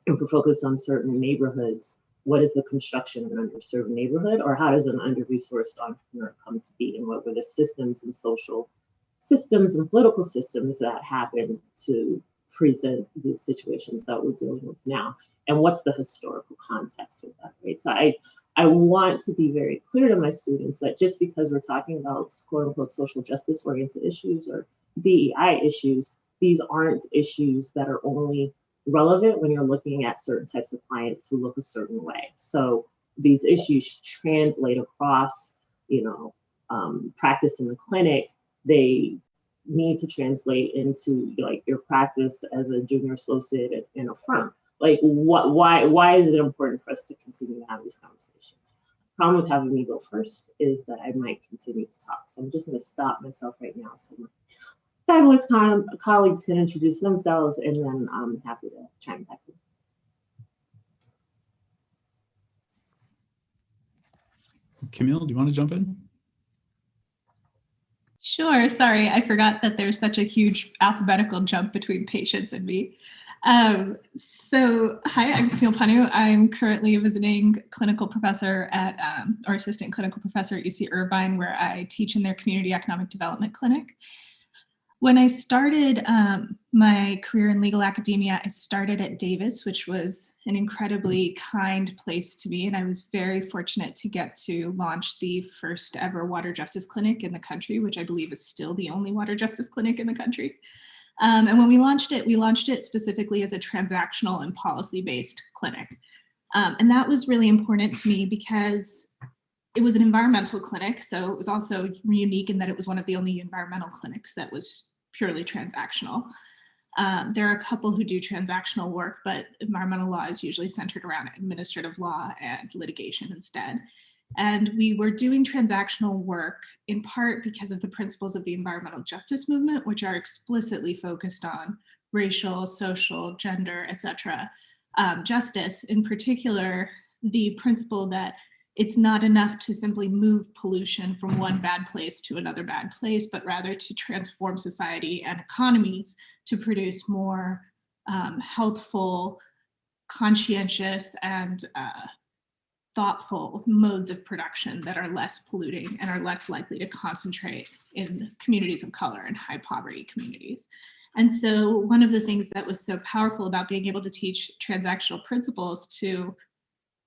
if we're focused on certain neighborhoods, what is the construction of an underserved neighborhood, or how does an under-resourced entrepreneur come to be, and what were the systems and social systems and political systems that happened to present these situations that we're dealing with now, and what's the historical context with that, right? So I want to be very clear to my students that just because we're talking about quote unquote social justice oriented issues or DEI issues, these aren't issues that are only relevant when you're looking at certain types of clients who look a certain way. So these issues translate across, practice in the clinic. They need to translate into like your practice as a junior associate in a firm. Like why is it important for us to continue to have these conversations? The problem with having me go first is that I might continue to talk. So I'm just going to stop myself right now so my fabulous colleagues can introduce themselves, and then I'm happy to chime back in. Camille, do you want to jump in? Sure. Sorry, I forgot that there's such a huge alphabetical jump between patients and me. So hi, I'm Camille Panu. I'm currently a visiting clinical professor at, or assistant clinical professor at UC Irvine, where I teach in their community economic development clinic. When I started my career in legal academia, I started at Davis, which was an incredibly kind place to be. And I was very fortunate to get to launch the first ever water justice clinic in the country, which I believe is still the only water justice clinic in the country. And when we launched it specifically as a transactional and policy-based clinic. And that was really important to me because it was an environmental clinic. So it was also unique in that it was one of the only environmental clinics that was purely transactional. There are a couple who do transactional work, but environmental law is usually centered around administrative law and litigation instead. And we were doing transactional work in part because of the principles of the environmental justice movement, which are explicitly focused on racial, social, gender, etc. Justice, in particular, the principle that it's not enough to simply move pollution from one bad place to another bad place, but rather to transform society and economies to produce more healthful, conscientious, and thoughtful modes of production that are less polluting and are less likely to concentrate in communities of color and high poverty communities. And so one of the things that was so powerful about being able to teach transactional principles to,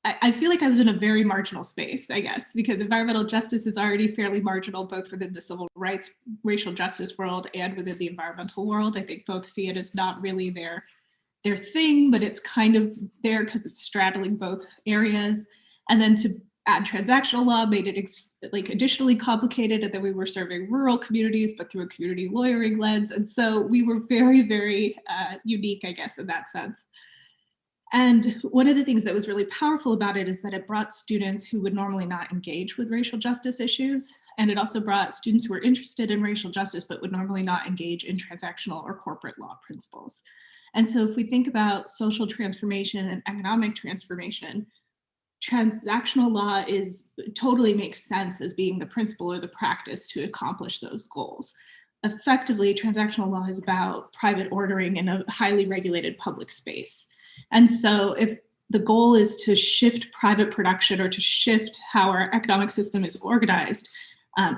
I feel like I was in a very marginal space, I guess, because environmental justice is already fairly marginal, both within the civil rights, racial justice world and within the environmental world. I think both see it as not really their thing, but it's kind of there because it's straddling both areas. And then to add transactional law made it additionally complicated, and then we were serving rural communities, but through a community lawyering lens. And so we were very, very unique, I guess, in that sense. And one of the things that was really powerful about it is that it brought students who would normally not engage with racial justice issues. And it also brought students who were interested in racial justice, but would normally not engage in transactional or corporate law principles. And so if we think about social transformation and economic transformation, transactional law totally makes sense as being the principle or the practice to accomplish those goals. Effectively, transactional law is about private ordering in a highly regulated public space. And so if the goal is to shift private production or to shift how our economic system is organized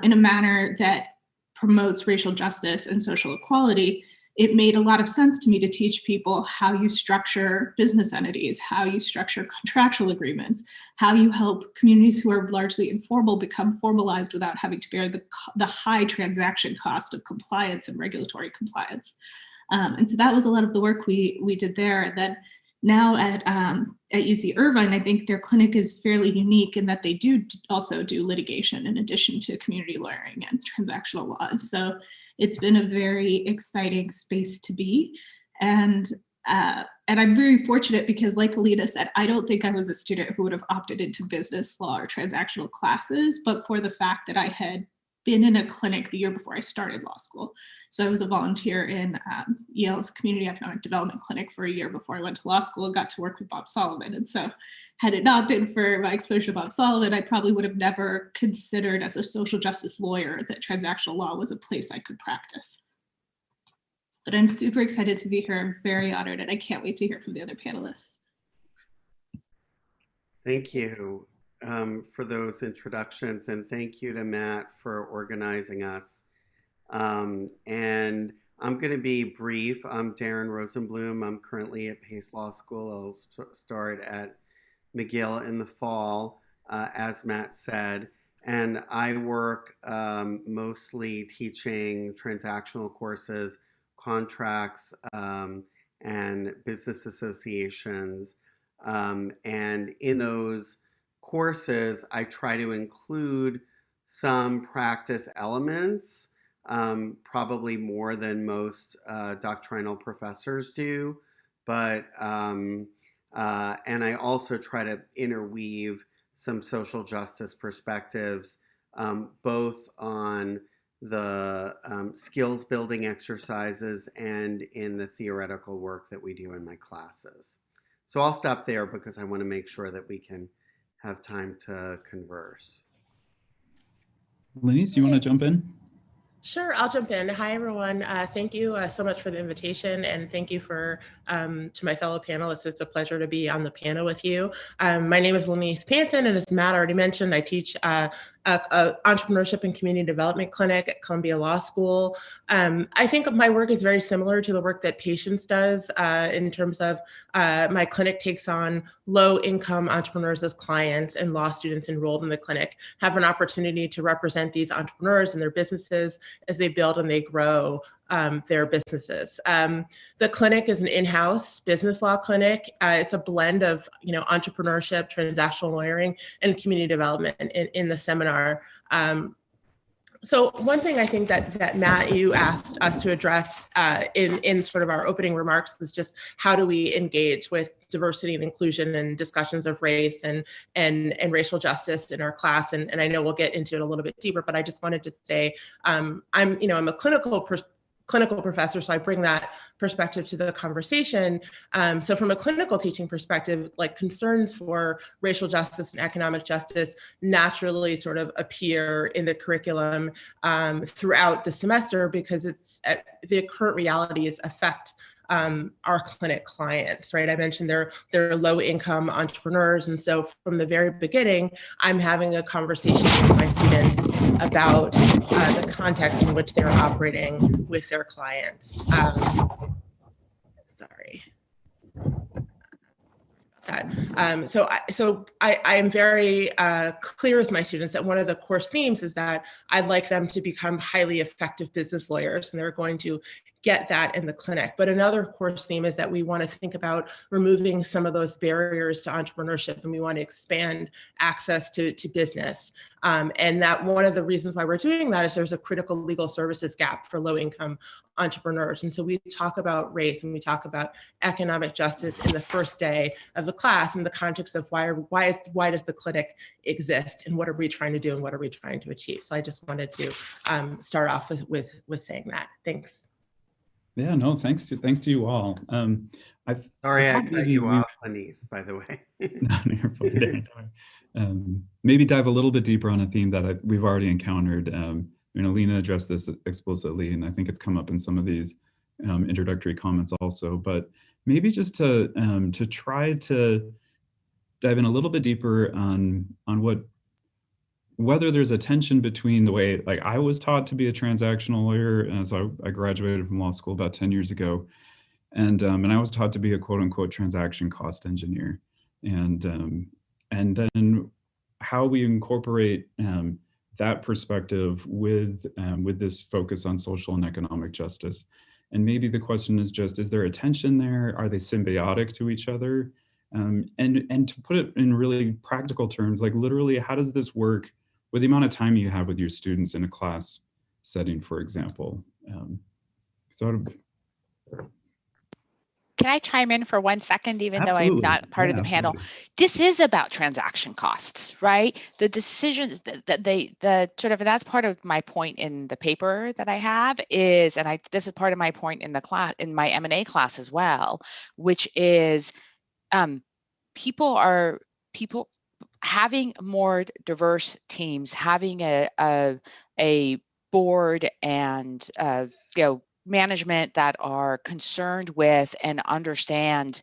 in a manner that promotes racial justice and social equality, it made a lot of sense to me to teach people how you structure business entities, how you structure contractual agreements, how you help communities who are largely informal become formalized without having to bear the high transaction cost of compliance and regulatory compliance. And so that was a lot of the work we did there. And then now at UC Irvine, I think their clinic is fairly unique in that they do also do litigation in addition to community lawyering and transactional law. And so it's been a very exciting space to be. And I'm very fortunate because, like Alina said, I don't think I was a student who would have opted into business law or transactional classes, but for the fact that I had been in a clinic the year before I started law school. So I was a volunteer in Yale's Community Economic Development Clinic for a year before I went to law school and got to work with Bob Solomon. And so had it not been for my exposure to Bob Solomon, I probably would have never considered as a social justice lawyer that transactional law was a place I could practice. But I'm super excited to be here. I'm very honored, and I can't wait to hear from the other panelists. Thank you for those introductions, and thank you to Matt for organizing us. And I'm going to be brief. I'm Darren Rosenblum. I'm currently at Pace Law School. I'll start at McGill in the fall, as Matt said. And I work mostly teaching transactional courses, contracts, and business associations. And in those courses, I try to include some practice elements, probably more than most doctrinal professors do, but and I also try to interweave some social justice perspectives, both on the skills building exercises and in the theoretical work that we do in my classes. So I'll stop there because I want to make sure that we can have time to converse. Lenise, you want to jump in? Sure, I'll jump in. Hi, everyone. Thank you so much for the invitation, and thank you for to my fellow panelists. It's a pleasure to be on the panel with you. My name is Lenise Panton, and as Matt already mentioned, I teach entrepreneurship and community development clinic at Columbia Law School. I think my work is very similar to the work that Patience does in terms of my clinic takes on low-income entrepreneurs as clients, and law students enrolled in the clinic have an opportunity to represent these entrepreneurs and their businesses as they build and they grow their businesses. The clinic is an in-house business law clinic. It's a blend of entrepreneurship, transactional lawyering, and community development in the seminar. So one thing I think that Matt, you asked us to address in sort of our opening remarks is just how do we engage with diversity and inclusion and discussions of race and racial justice in our class. And I know we'll get into it a little bit deeper, but I just wanted to say I'm a clinical professor, so I bring that perspective to the conversation. So from a clinical teaching perspective, like concerns for racial justice and economic justice naturally sort of appear in the curriculum throughout the semester because the current realities affect our clinic clients, right? I mentioned they're low-income entrepreneurs. And so from the very beginning, I'm having a conversation with my students about the context in which they're operating with their clients. Sorry. So I am very clear with my students that one of the course themes is that I'd like them to become highly effective business lawyers, and they're going to get that in the clinic. But another course theme is that we want to think about removing some of those barriers to entrepreneurship, and we want to expand access to business. And that one of the reasons why we're doing that is there's a critical legal services gap for low-income entrepreneurs. And so we talk about race and we talk about economic justice in the first day of the class in the context of why does the clinic exist, and what are we trying to do, and what are we trying to achieve? So I just wanted to start off with saying that. Thanks. Yeah, no, thanks to you all. Sorry, I cut you off, Lenise, by the way. No, you're fine. Maybe dive a little bit deeper on a theme that we've already encountered. Lena addressed this explicitly, and I think it's come up in some of these introductory comments also. But maybe just to try to dive in a little bit deeper on what whether there's a tension between the way, like I was taught to be a transactional lawyer, and so I graduated from law school about 10 years ago, and I was taught to be a quote unquote transaction cost engineer, and then how we incorporate that perspective with this focus on social and economic justice. And maybe the question is just, is there a tension there? Are they symbiotic to each other? And to put it in really practical terms, like literally, how does this work with the amount of time you have with your students in a class setting, for example? So Can I chime in for 1 second, even though I'm not part of the panel? This is about transaction costs, right? The decision that the sort of, that's part of my point in the paper that I have is, and this is part of my point in the class, in my M&A class as well, which is people having more diverse teams, having a board and management that are concerned with and understand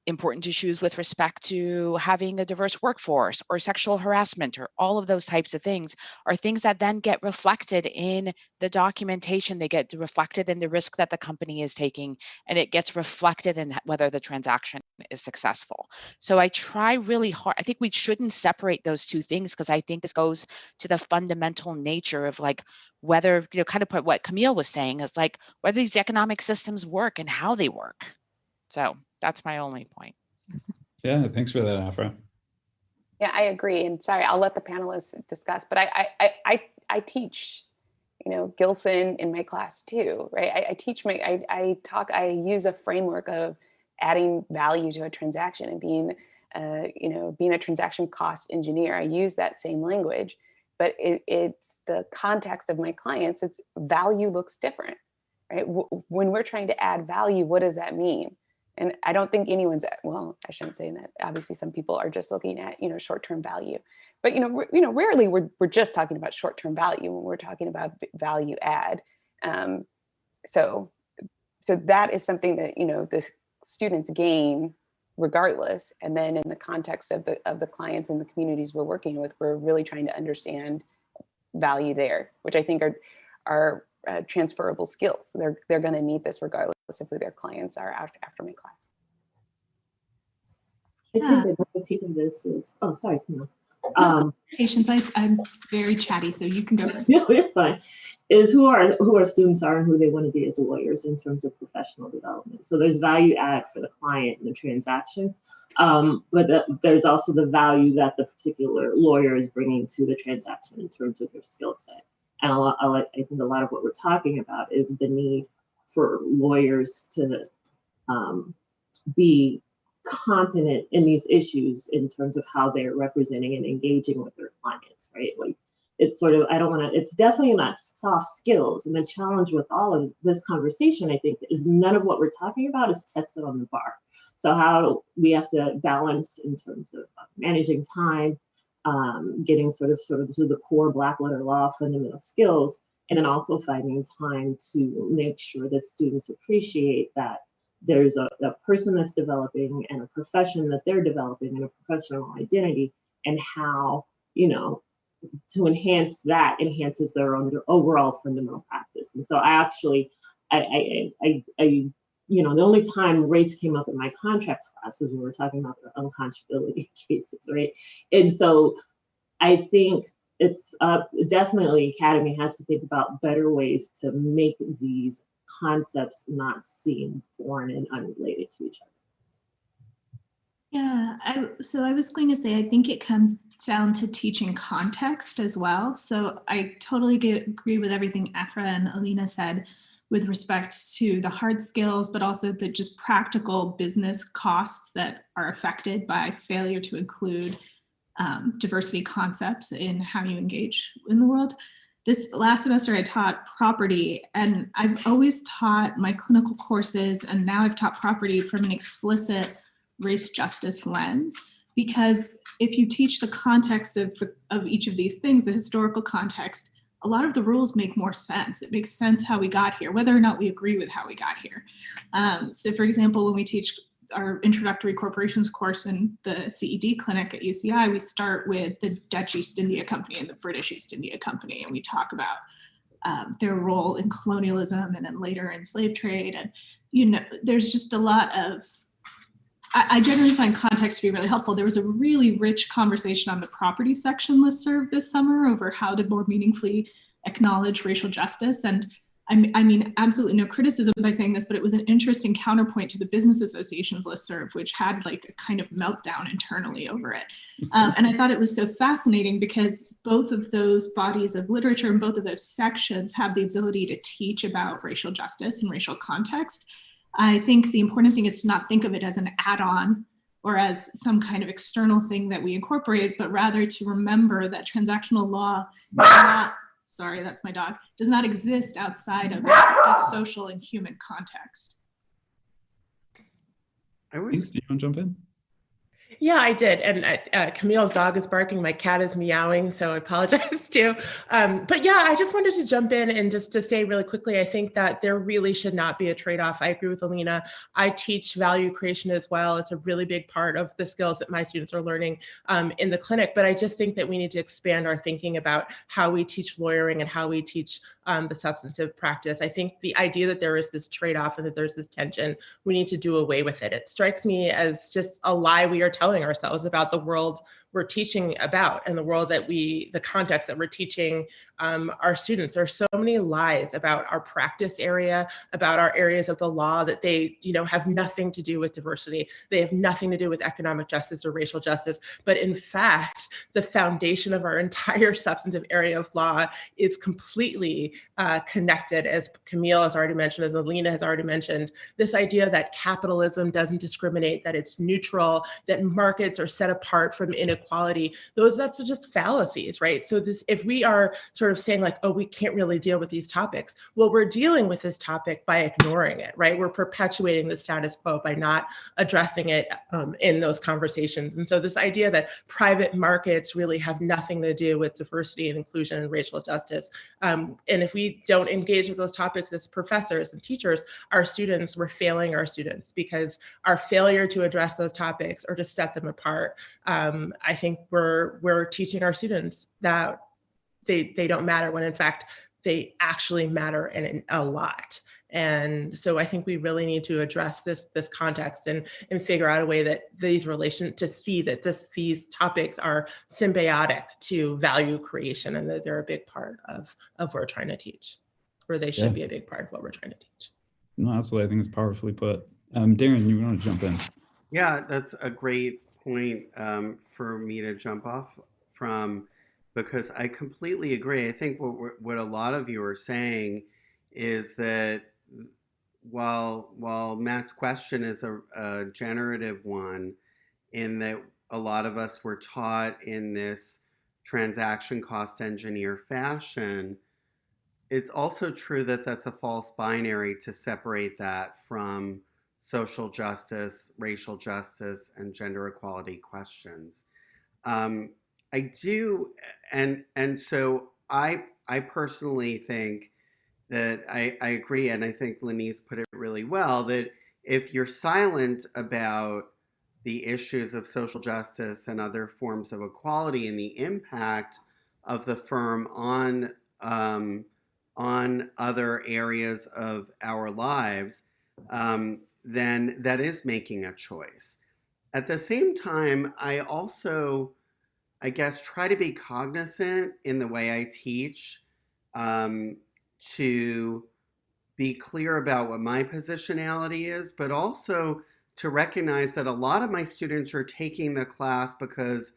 important issues with respect to having a diverse workforce or sexual harassment or all of those types of things are things that then get reflected in the documentation. They get reflected in the risk that the company is taking, and it gets reflected in whether the transaction is successful. So I try really hard. I think we shouldn't separate those two things, because I think this goes to the fundamental nature of like whether, kind of put what Camille was saying is like whether these economic systems work and how they work. So that's my only point. Yeah, thanks for that, Afra. Yeah, I agree. And sorry, I'll let the panelists discuss, but I teach, Gilson in my class too, right? I use a framework of adding value to a transaction and being a transaction cost engineer. I use that same language, but it's the context of my clients. It's value looks different, right? When we're trying to add value, what does that mean? And I don't think anyone's, well, I shouldn't say that. Obviously, some people are just looking at, short-term value. But, rarely we're just talking about short-term value when we're talking about value add. So that is something that, the students gain regardless. And then in the context of the clients and the communities we're working with, we're really trying to understand value there, which I think are transferable skills. They're going to need this regardless of who their clients are after my class. I think another piece of this is, oh, sorry, Camille. Patience, I'm very chatty, so you can go first. No, you're fine. Is who our students are and who they want to be as lawyers in terms of professional development. So there's value add for the client in the transaction, but there's also the value that the particular lawyer is bringing to the transaction in terms of their skill set. And I think a lot of what we're talking about is the need for lawyers to be competent in these issues in terms of how they're representing and engaging with their clients, right? Like it's sort of, it's definitely not soft skills. And the challenge with all of this conversation, I think, is none of what we're talking about is tested on the bar. So how we have to balance in terms of managing time, getting sort of to the core black letter law fundamental skills, and then also finding time to make sure that students appreciate that there's a person that's developing and a profession that they're developing and a professional identity, and how, to enhance that enhances their own overall fundamental practice. And so the only time race came up in my contracts class was when we were talking about the unconscionability cases, right? And so I think it's definitely Academy has to think about better ways to make these concepts not seem foreign and unrelated to each other. Yeah, so I was going to say, I think it comes down to teaching context as well. So I totally agree with everything Afra and Alina said with respect to the hard skills, but also the just practical business costs that are affected by failure to include diversity concepts in how you engage in the world. This last semester I taught property, and I've always taught my clinical courses, and now I've taught property from an explicit race justice lens, because if you teach the context of each of these things, the historical context, a lot of the rules make more sense. It makes sense how we got here, whether or not we agree with how we got here. So for example, when we teach our introductory corporations course in the CED clinic at UCI, we start with the Dutch East India Company and the British East India Company, and we talk about their role in colonialism and then later in slave trade. And, you know, there's just a lot of, I generally find context to be really helpful. There was a really rich conversation on the property section listserv this summer over how to more meaningfully acknowledge racial justice. And I mean, absolutely no criticism by saying this, but it was an interesting counterpoint to the Business Association's listserv, which had like a kind of meltdown internally over it. And I thought it was so fascinating because both of those bodies of literature and both of those sections have the ability to teach about racial justice and racial context. I think the important thing is to not think of it as an add-on or as some kind of external thing that we incorporate, but rather to remember that transactional law is not, sorry, that's my dog, does not exist outside of a social and human context. Please, do you want to jump in? Yeah, I did. And Camille's dog is barking. My cat is meowing, so I apologize too. But yeah, I just wanted to jump in and just to say really quickly, I think that there really should not be a trade-off. I agree with Alina. I teach value creation as well. It's a really big part of the skills that my students are learning in the clinic. But I just think that we need to expand our thinking about how we teach lawyering and how we teach the substantive practice. I think the idea that there is this trade-off and that there's this tension, we need to do away with it. It strikes me as just a lie we are telling ourselves about the world we're teaching about and the world that the context that we're teaching our students. There's so many lies about our practice area, about our areas of the law that they, have nothing to do with diversity. They have nothing to do with economic justice or racial justice. But in fact, the foundation of our entire substantive area of law is completely connected, as Camille has already mentioned, as Alina has already mentioned, this idea that capitalism doesn't discriminate, that it's neutral, that markets are set apart from inequality. That's just fallacies, right? So if we are sort of saying like, oh, we can't really deal with these topics, well, we're dealing with this topic by ignoring it, right? We're perpetuating the status quo by not addressing it in those conversations. And so this idea that private markets really have nothing to do with diversity and inclusion and racial justice. And if we don't engage with those topics as professors and teachers, we're failing our students because our failure to address those topics or to set them apart, I think we're teaching our students that they don't matter when in fact they actually matter in a lot. And so I think we really need to address this context and figure out a way that to see that these topics are symbiotic to value creation and that they're a big part of what we're trying to teach, or they should be a big part of what we're trying to teach. No, absolutely. I think it's powerfully put. Darren, you want to jump in? Yeah, that's a great point for me to jump off from, because I completely agree. I think what a lot of you are saying is that while Matt's question is a generative one, in that a lot of us were taught in this transaction cost engineer fashion, it's also true that that's a false binary to separate that from social justice, racial justice, and gender equality questions. I do, and so I personally think that I agree, and I think Lenise put it really well, that if you're silent about the issues of social justice and other forms of equality and the impact of the firm on other areas of our lives, then that is making a choice. At the same time, I also, I guess, try to be cognizant in the way I teach, to be clear about what my positionality is, but also to recognize that a lot of my students are taking the class because,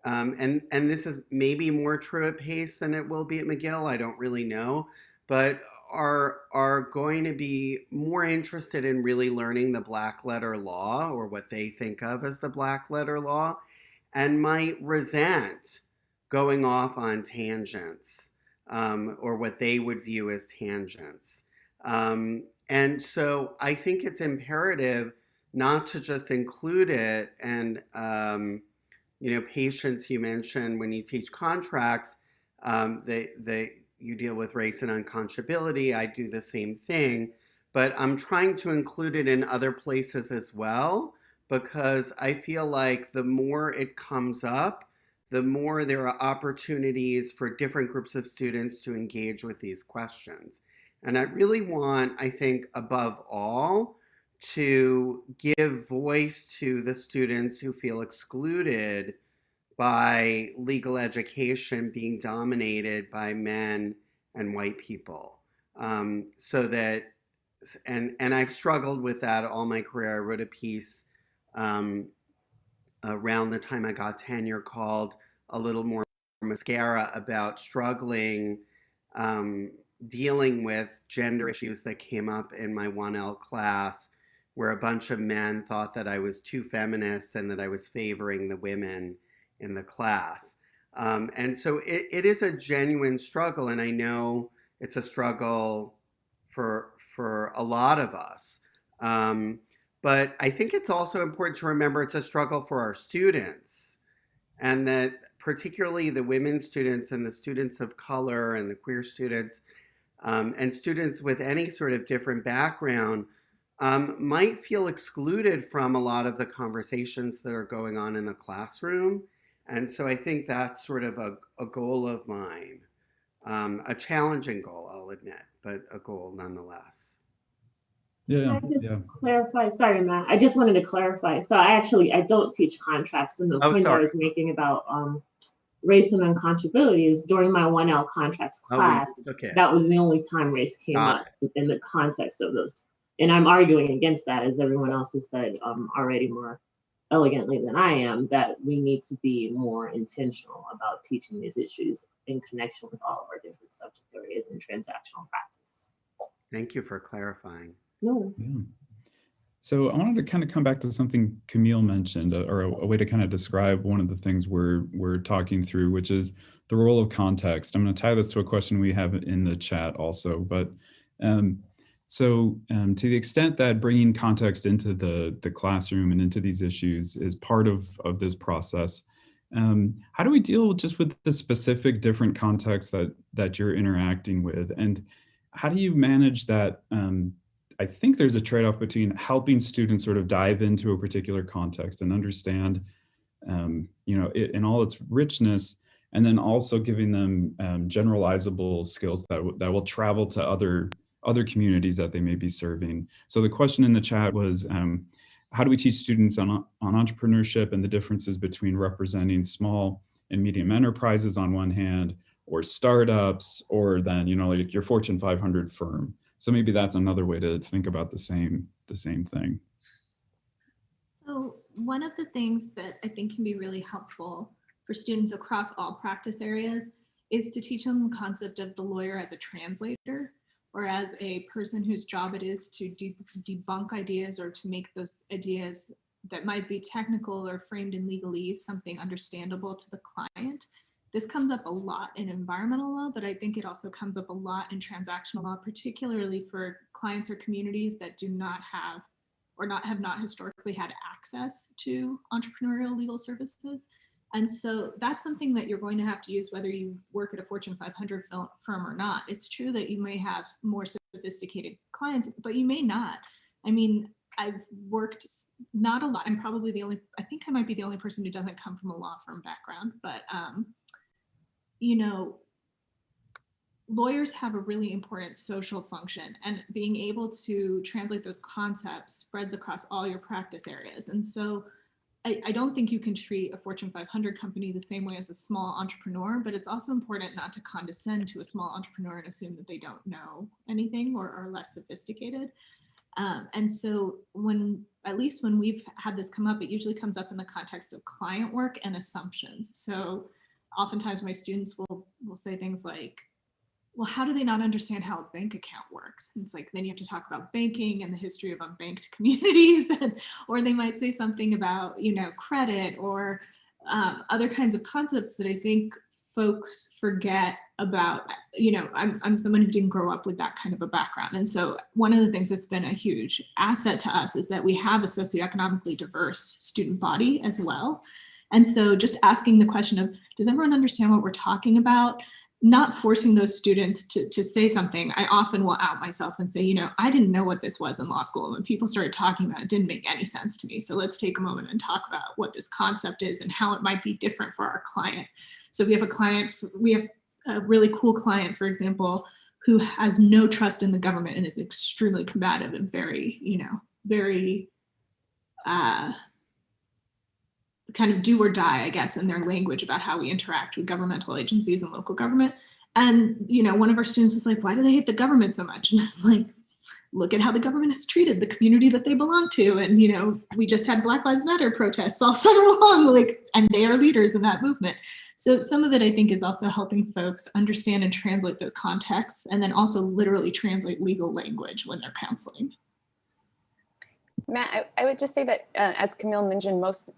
and this is maybe more true at Pace than it will be at McGill, I don't really know, but are going to be more interested in really learning the black letter law, or what they think of as the black letter law, and might resent going off on tangents, or what they would view as tangents. And so I think it's imperative not to just include it. And, patients you mentioned when you teach contracts, you deal with race and unconscionability. I do the same thing. but I'm trying to include it in other places as well, because I feel like the more it comes up, the more there are opportunities for different groups of students to engage with these questions. And I really want, I think, above all, to give voice to the students who feel excluded by legal education being dominated by men and white people. So that, and I've struggled with that all my career. I wrote a piece around the time I got tenure called A Little More Mascara about struggling dealing with gender issues that came up in my 1L class, where a bunch of men thought that I was too feminist and that I was favoring the women in the class. And so it is a genuine struggle, and I know it's a struggle for a lot of us. But I think it's also important to remember it's a struggle for our students, and that particularly the women students and the students of color and the queer students and students with any sort of different background might feel excluded from a lot of the conversations that are going on in the classroom. And so I think that's sort of a goal of mine, a challenging goal, I'll admit, but a goal nonetheless. Yeah. Can I just clarify? Sorry, Matt. I just wanted to clarify. So I don't teach contracts, and the point I was making about race and unconscionability is during my 1L contracts class. That was the only time race came up in the context of those. And I'm arguing against that, as everyone else has said already more elegantly than I am, that we need to be more intentional about teaching these issues in connection with all of our different subject areas in transactional practice. Thank you for clarifying. No. Yeah. So I wanted to kind of come back to something Camille mentioned, or a way to kind of describe one of the things we're talking through, which is the role of context. I'm going to tie this to a question we have in the chat also, but to the extent that bringing context into the classroom and into these issues is part of this process, how do we deal just with the specific different contexts that you're interacting with, and how do you manage that? I think there's a trade-off between helping students sort of dive into a particular context and understand, it in all its richness, and then also giving them generalizable skills that will travel to other communities that they may be serving. So the question in the chat was, how do we teach students on entrepreneurship and the differences between representing small and medium enterprises on one hand, or startups, or then, like your Fortune 500 firm? So maybe that's another way to think about the same thing. So one of the things that I think can be really helpful for students across all practice areas is to teach them the concept of the lawyer as a translator, or as a person whose job it is to debunk ideas, or to make those ideas that might be technical or framed in legalese something understandable to the client. This comes up a lot in environmental law, but I think it also comes up a lot in transactional law, particularly for clients or communities that do not have, or have not historically had access to entrepreneurial legal services. And so that's something that you're going to have to use whether you work at a Fortune 500 firm or not. It's true that you may have more sophisticated clients, but you may not. I mean, I've worked not a lot. I'm probably I think I might be the only person who doesn't come from a law firm background, but lawyers have a really important social function, and being able to translate those concepts spreads across all your practice areas. And so I don't think you can treat a Fortune 500 company the same way as a small entrepreneur, but it's also important not to condescend to a small entrepreneur and assume that they don't know anything or are less sophisticated. And so at least when we've had this come up, it usually comes up in the context of client work and assumptions. So oftentimes my students will say things like, well, how do they not understand how a bank account works? And it's like, then you have to talk about banking and the history of unbanked communities, or they might say something about, credit, or other kinds of concepts that I think folks forget about. I'm someone who didn't grow up with that kind of a background. And so one of the things that's been a huge asset to us is that we have a socioeconomically diverse student body as well. And so just asking the question of, does everyone understand what we're talking about? not forcing those students to say something. I often will out myself and say, I didn't know what this was in law school. When people started talking about it, it didn't make any sense to me. So let's take a moment and talk about what this concept is and how it might be different for our client. So we have a really cool client, for example, who has no trust in the government and is extremely combative and very kind of do or die, I guess, in their language about how we interact with governmental agencies and local government. And, one of our students was like, why do they hate the government so much? And I was like, look at how the government has treated the community that they belong to. And, we just had Black Lives Matter protests all summer long, and they are leaders in that movement. So some of it, I think, is also helping folks understand and translate those contexts, and then also literally translate legal language when they're counseling. Matt, I would just say that, as Camille mentioned, most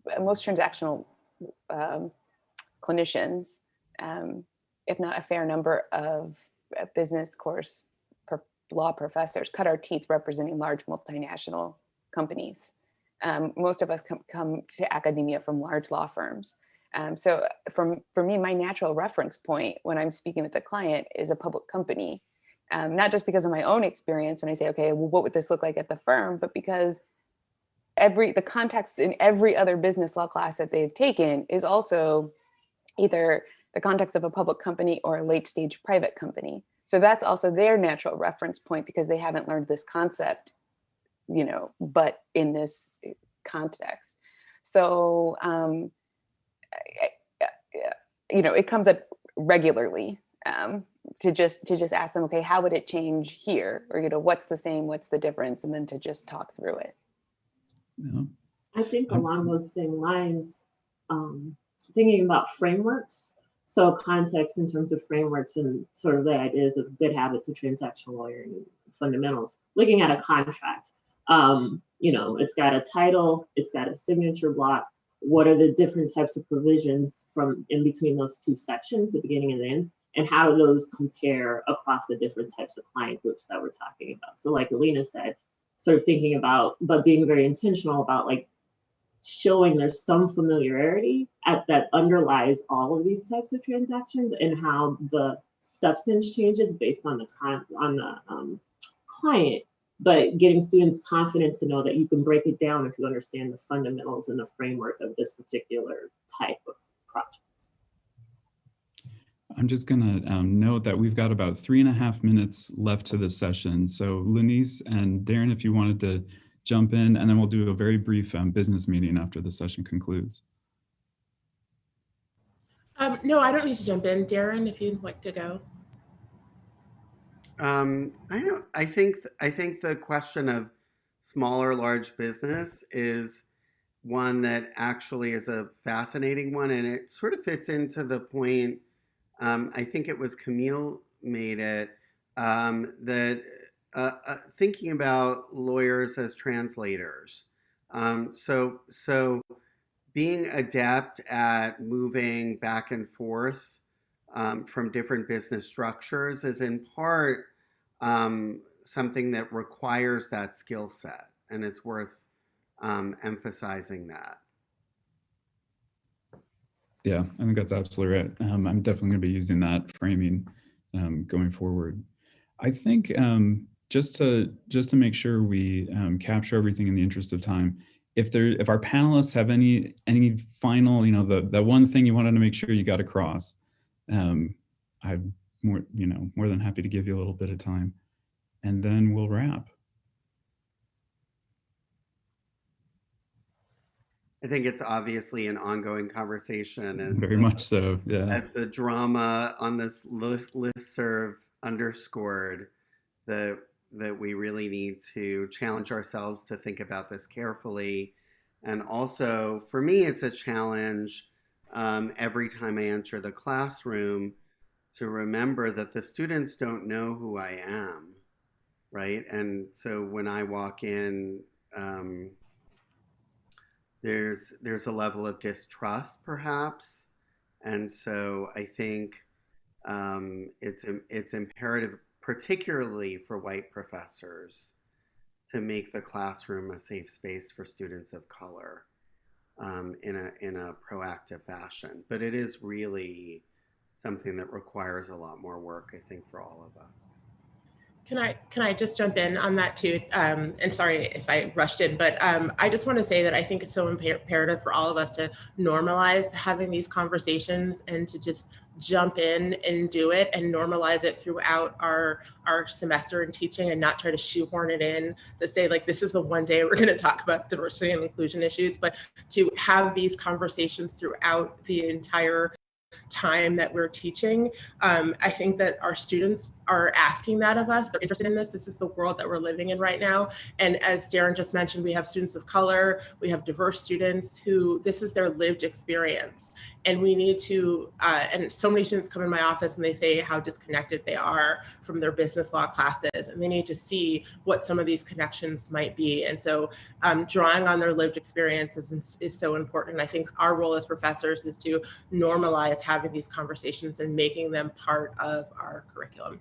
transactional clinicians, if not a fair number of business course law professors, cut our teeth representing large multinational companies. Most of us come to academia from large law firms. So for me, my natural reference point when I'm speaking with a client is a public company, not just because of my own experience when I say, okay, well, what would this look like at the firm, but because the context in every other business law class that they've taken is also either the context of a public company or a late stage private company. So that's also their natural reference point because they haven't learned this concept, but in this context. So, it comes up regularly to just ask them, okay, how would it change here? Or, what's the same, what's the difference? And then to just talk through it. Yeah. I think along those same lines, thinking about frameworks. So context in terms of frameworks and sort of the ideas of good habits of transactional lawyering and fundamentals, looking at a contract, it's got a title, it's got a signature block. What are the different types of provisions from in between those two sections, the beginning and the end, and how do those compare across the different types of client groups that we're talking about? So like Alina said, sort of thinking about, but being very intentional about showing there's some familiarity that underlies all of these types of transactions and how the substance changes based on the client, but getting students confident to know that you can break it down if you understand the fundamentals and the framework of this particular type of project. I'm just going to note that we've got about 3.5 minutes left to the session. So Lunice and Darren, if you wanted to jump in, and then we'll do a very brief business meeting after the session concludes. No, I don't need to jump in. Darren, if you'd like to go. I think the question of small or large business is one that actually is a fascinating one, and it sort of fits into the point. I think it was Camille made it that thinking about lawyers as translators. So being adept at moving back and forth from different business structures is in part something that requires that skill set, and it's worth emphasizing that. Yeah, I think that's absolutely right. I'm definitely going to be using that framing going forward. I think just to make sure we capture everything in the interest of time, if our panelists have any final, the one thing you wanted to make sure you got across, I'm more than happy to give you a little bit of time, and then we'll wrap. I think it's obviously an ongoing conversation, as very much so. Yeah. As the drama on this listserv underscored, that we really need to challenge ourselves to think about this carefully, and also for me, it's a challenge every time I enter the classroom to remember that the students don't know who I am, right? And so when I walk in, there's a level of distrust, perhaps, and so I think it's imperative, particularly for white professors, to make the classroom a safe space for students of color in a proactive fashion. But it is really something that requires a lot more work, I think, for all of us. Can I just jump in on that too? And sorry if I rushed in, but I just want to say that I think it's so imperative for all of us to normalize having these conversations and to just jump in and do it and normalize it throughout our semester in teaching, and not try to shoehorn it in to say like, this is the one day we're going to talk about diversity and inclusion issues, but to have these conversations throughout the entire time that we're teaching. I think that our students are asking that of us. They're interested in this. This is the world that we're living in right now. And as Darren just mentioned, we have students of color, we have diverse students who this is their lived experience. And we need to, and so many students come in my office and they say how disconnected they are from their business law classes, and they need to see what some of these connections might be. And so drawing on their lived experiences is so important. I think our role as professors is to normalize having these conversations and making them part of our curriculum.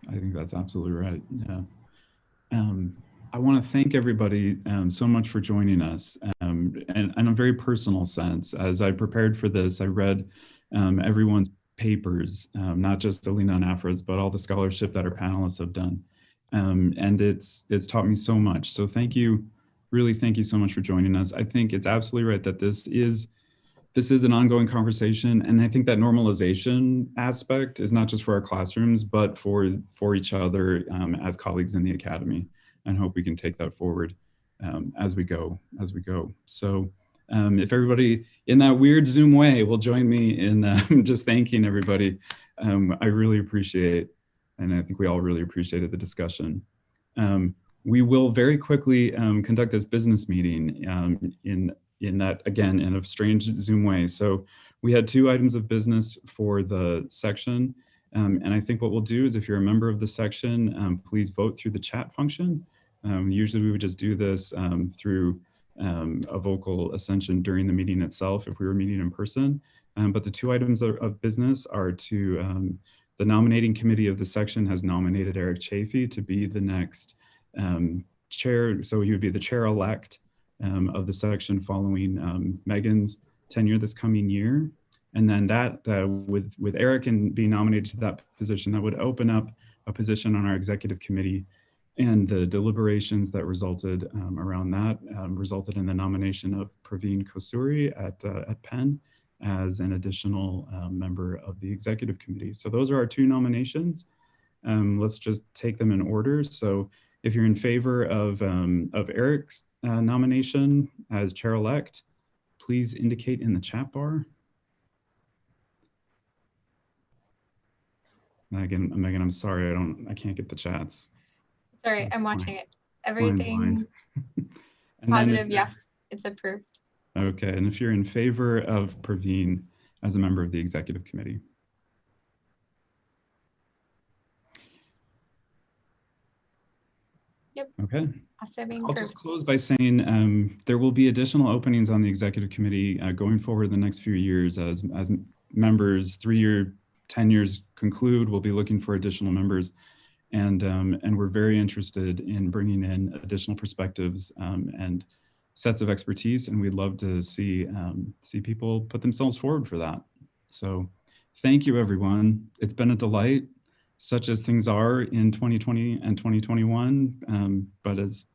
I think that's absolutely right. Yeah. I want to thank everybody so much for joining us. And in a very personal sense, as I prepared for this, I read everyone's papers, not just Alina and Afra's, but all the scholarship that our panelists have done. And it's taught me so much. So thank you, really thank you so much for joining us. I think it's absolutely right that this is an ongoing conversation. And I think that normalization aspect is not just for our classrooms, but for each other as colleagues in the academy, and hope we can take that forward as we go. So if everybody in that weird Zoom way will join me in just thanking everybody, I really appreciate, and I think we all really appreciated the discussion. We will very quickly conduct this business meeting in that, again, in a strange Zoom way. So we had 2 items of business for the section. And I think what we'll do is, if you're a member of the section, please vote through the chat function. Usually we would just do this through a vocal ascension during the meeting itself if we were meeting in person. But the 2 items of business are to, the nominating committee of the section has nominated Eric Chafee to be the next chair. So he would be the chair-elect of the section following Megan's tenure this coming year. And then that with Eric and being nominated to that position, that would open up a position on our executive committee, and the deliberations that resulted around that resulted in the nomination of Praveen Kosuri at Penn as an additional member of the executive committee. So those are our 2 nominations. Let's just take them in order. So if you're in favor of Eric's nomination as chair-elect, please indicate in the chat bar. Megan, I'm sorry, I can't get the chats. Sorry, I'm watching it. Flying Everything and positive, yes, it's approved. Okay, and if you're in favor of Praveen as a member of the executive committee. Yep. Okay. I'll just close by saying there will be additional openings on the executive committee going forward in the next few years as members 3-year tenures conclude. We'll be looking for additional members, and we're very interested in bringing in additional perspectives and sets of expertise, and we'd love to see people put themselves forward for that. So thank you, everyone. It's been a delight, such as things are in 2020 and 2021, but as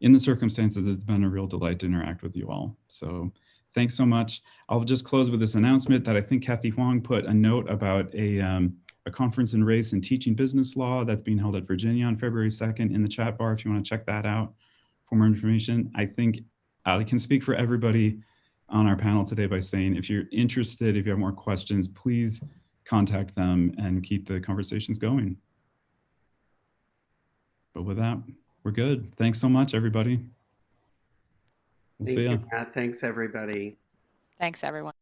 in the circumstances, it's been a real delight to interact with you all. So thanks so much. I'll just close with this announcement that I think Kathy Huang put a note about a conference in race and teaching business law that's being held at Virginia on February 2nd in the chat bar if you want to check that out for more information. I think I can speak for everybody on our panel today by saying, if you're interested, if you have more questions, please contact them and keep the conversations going. But with that, we're good. Thanks so much, everybody. We'll see ya. Thank you, Matt. Thanks, everybody. Thanks, everyone.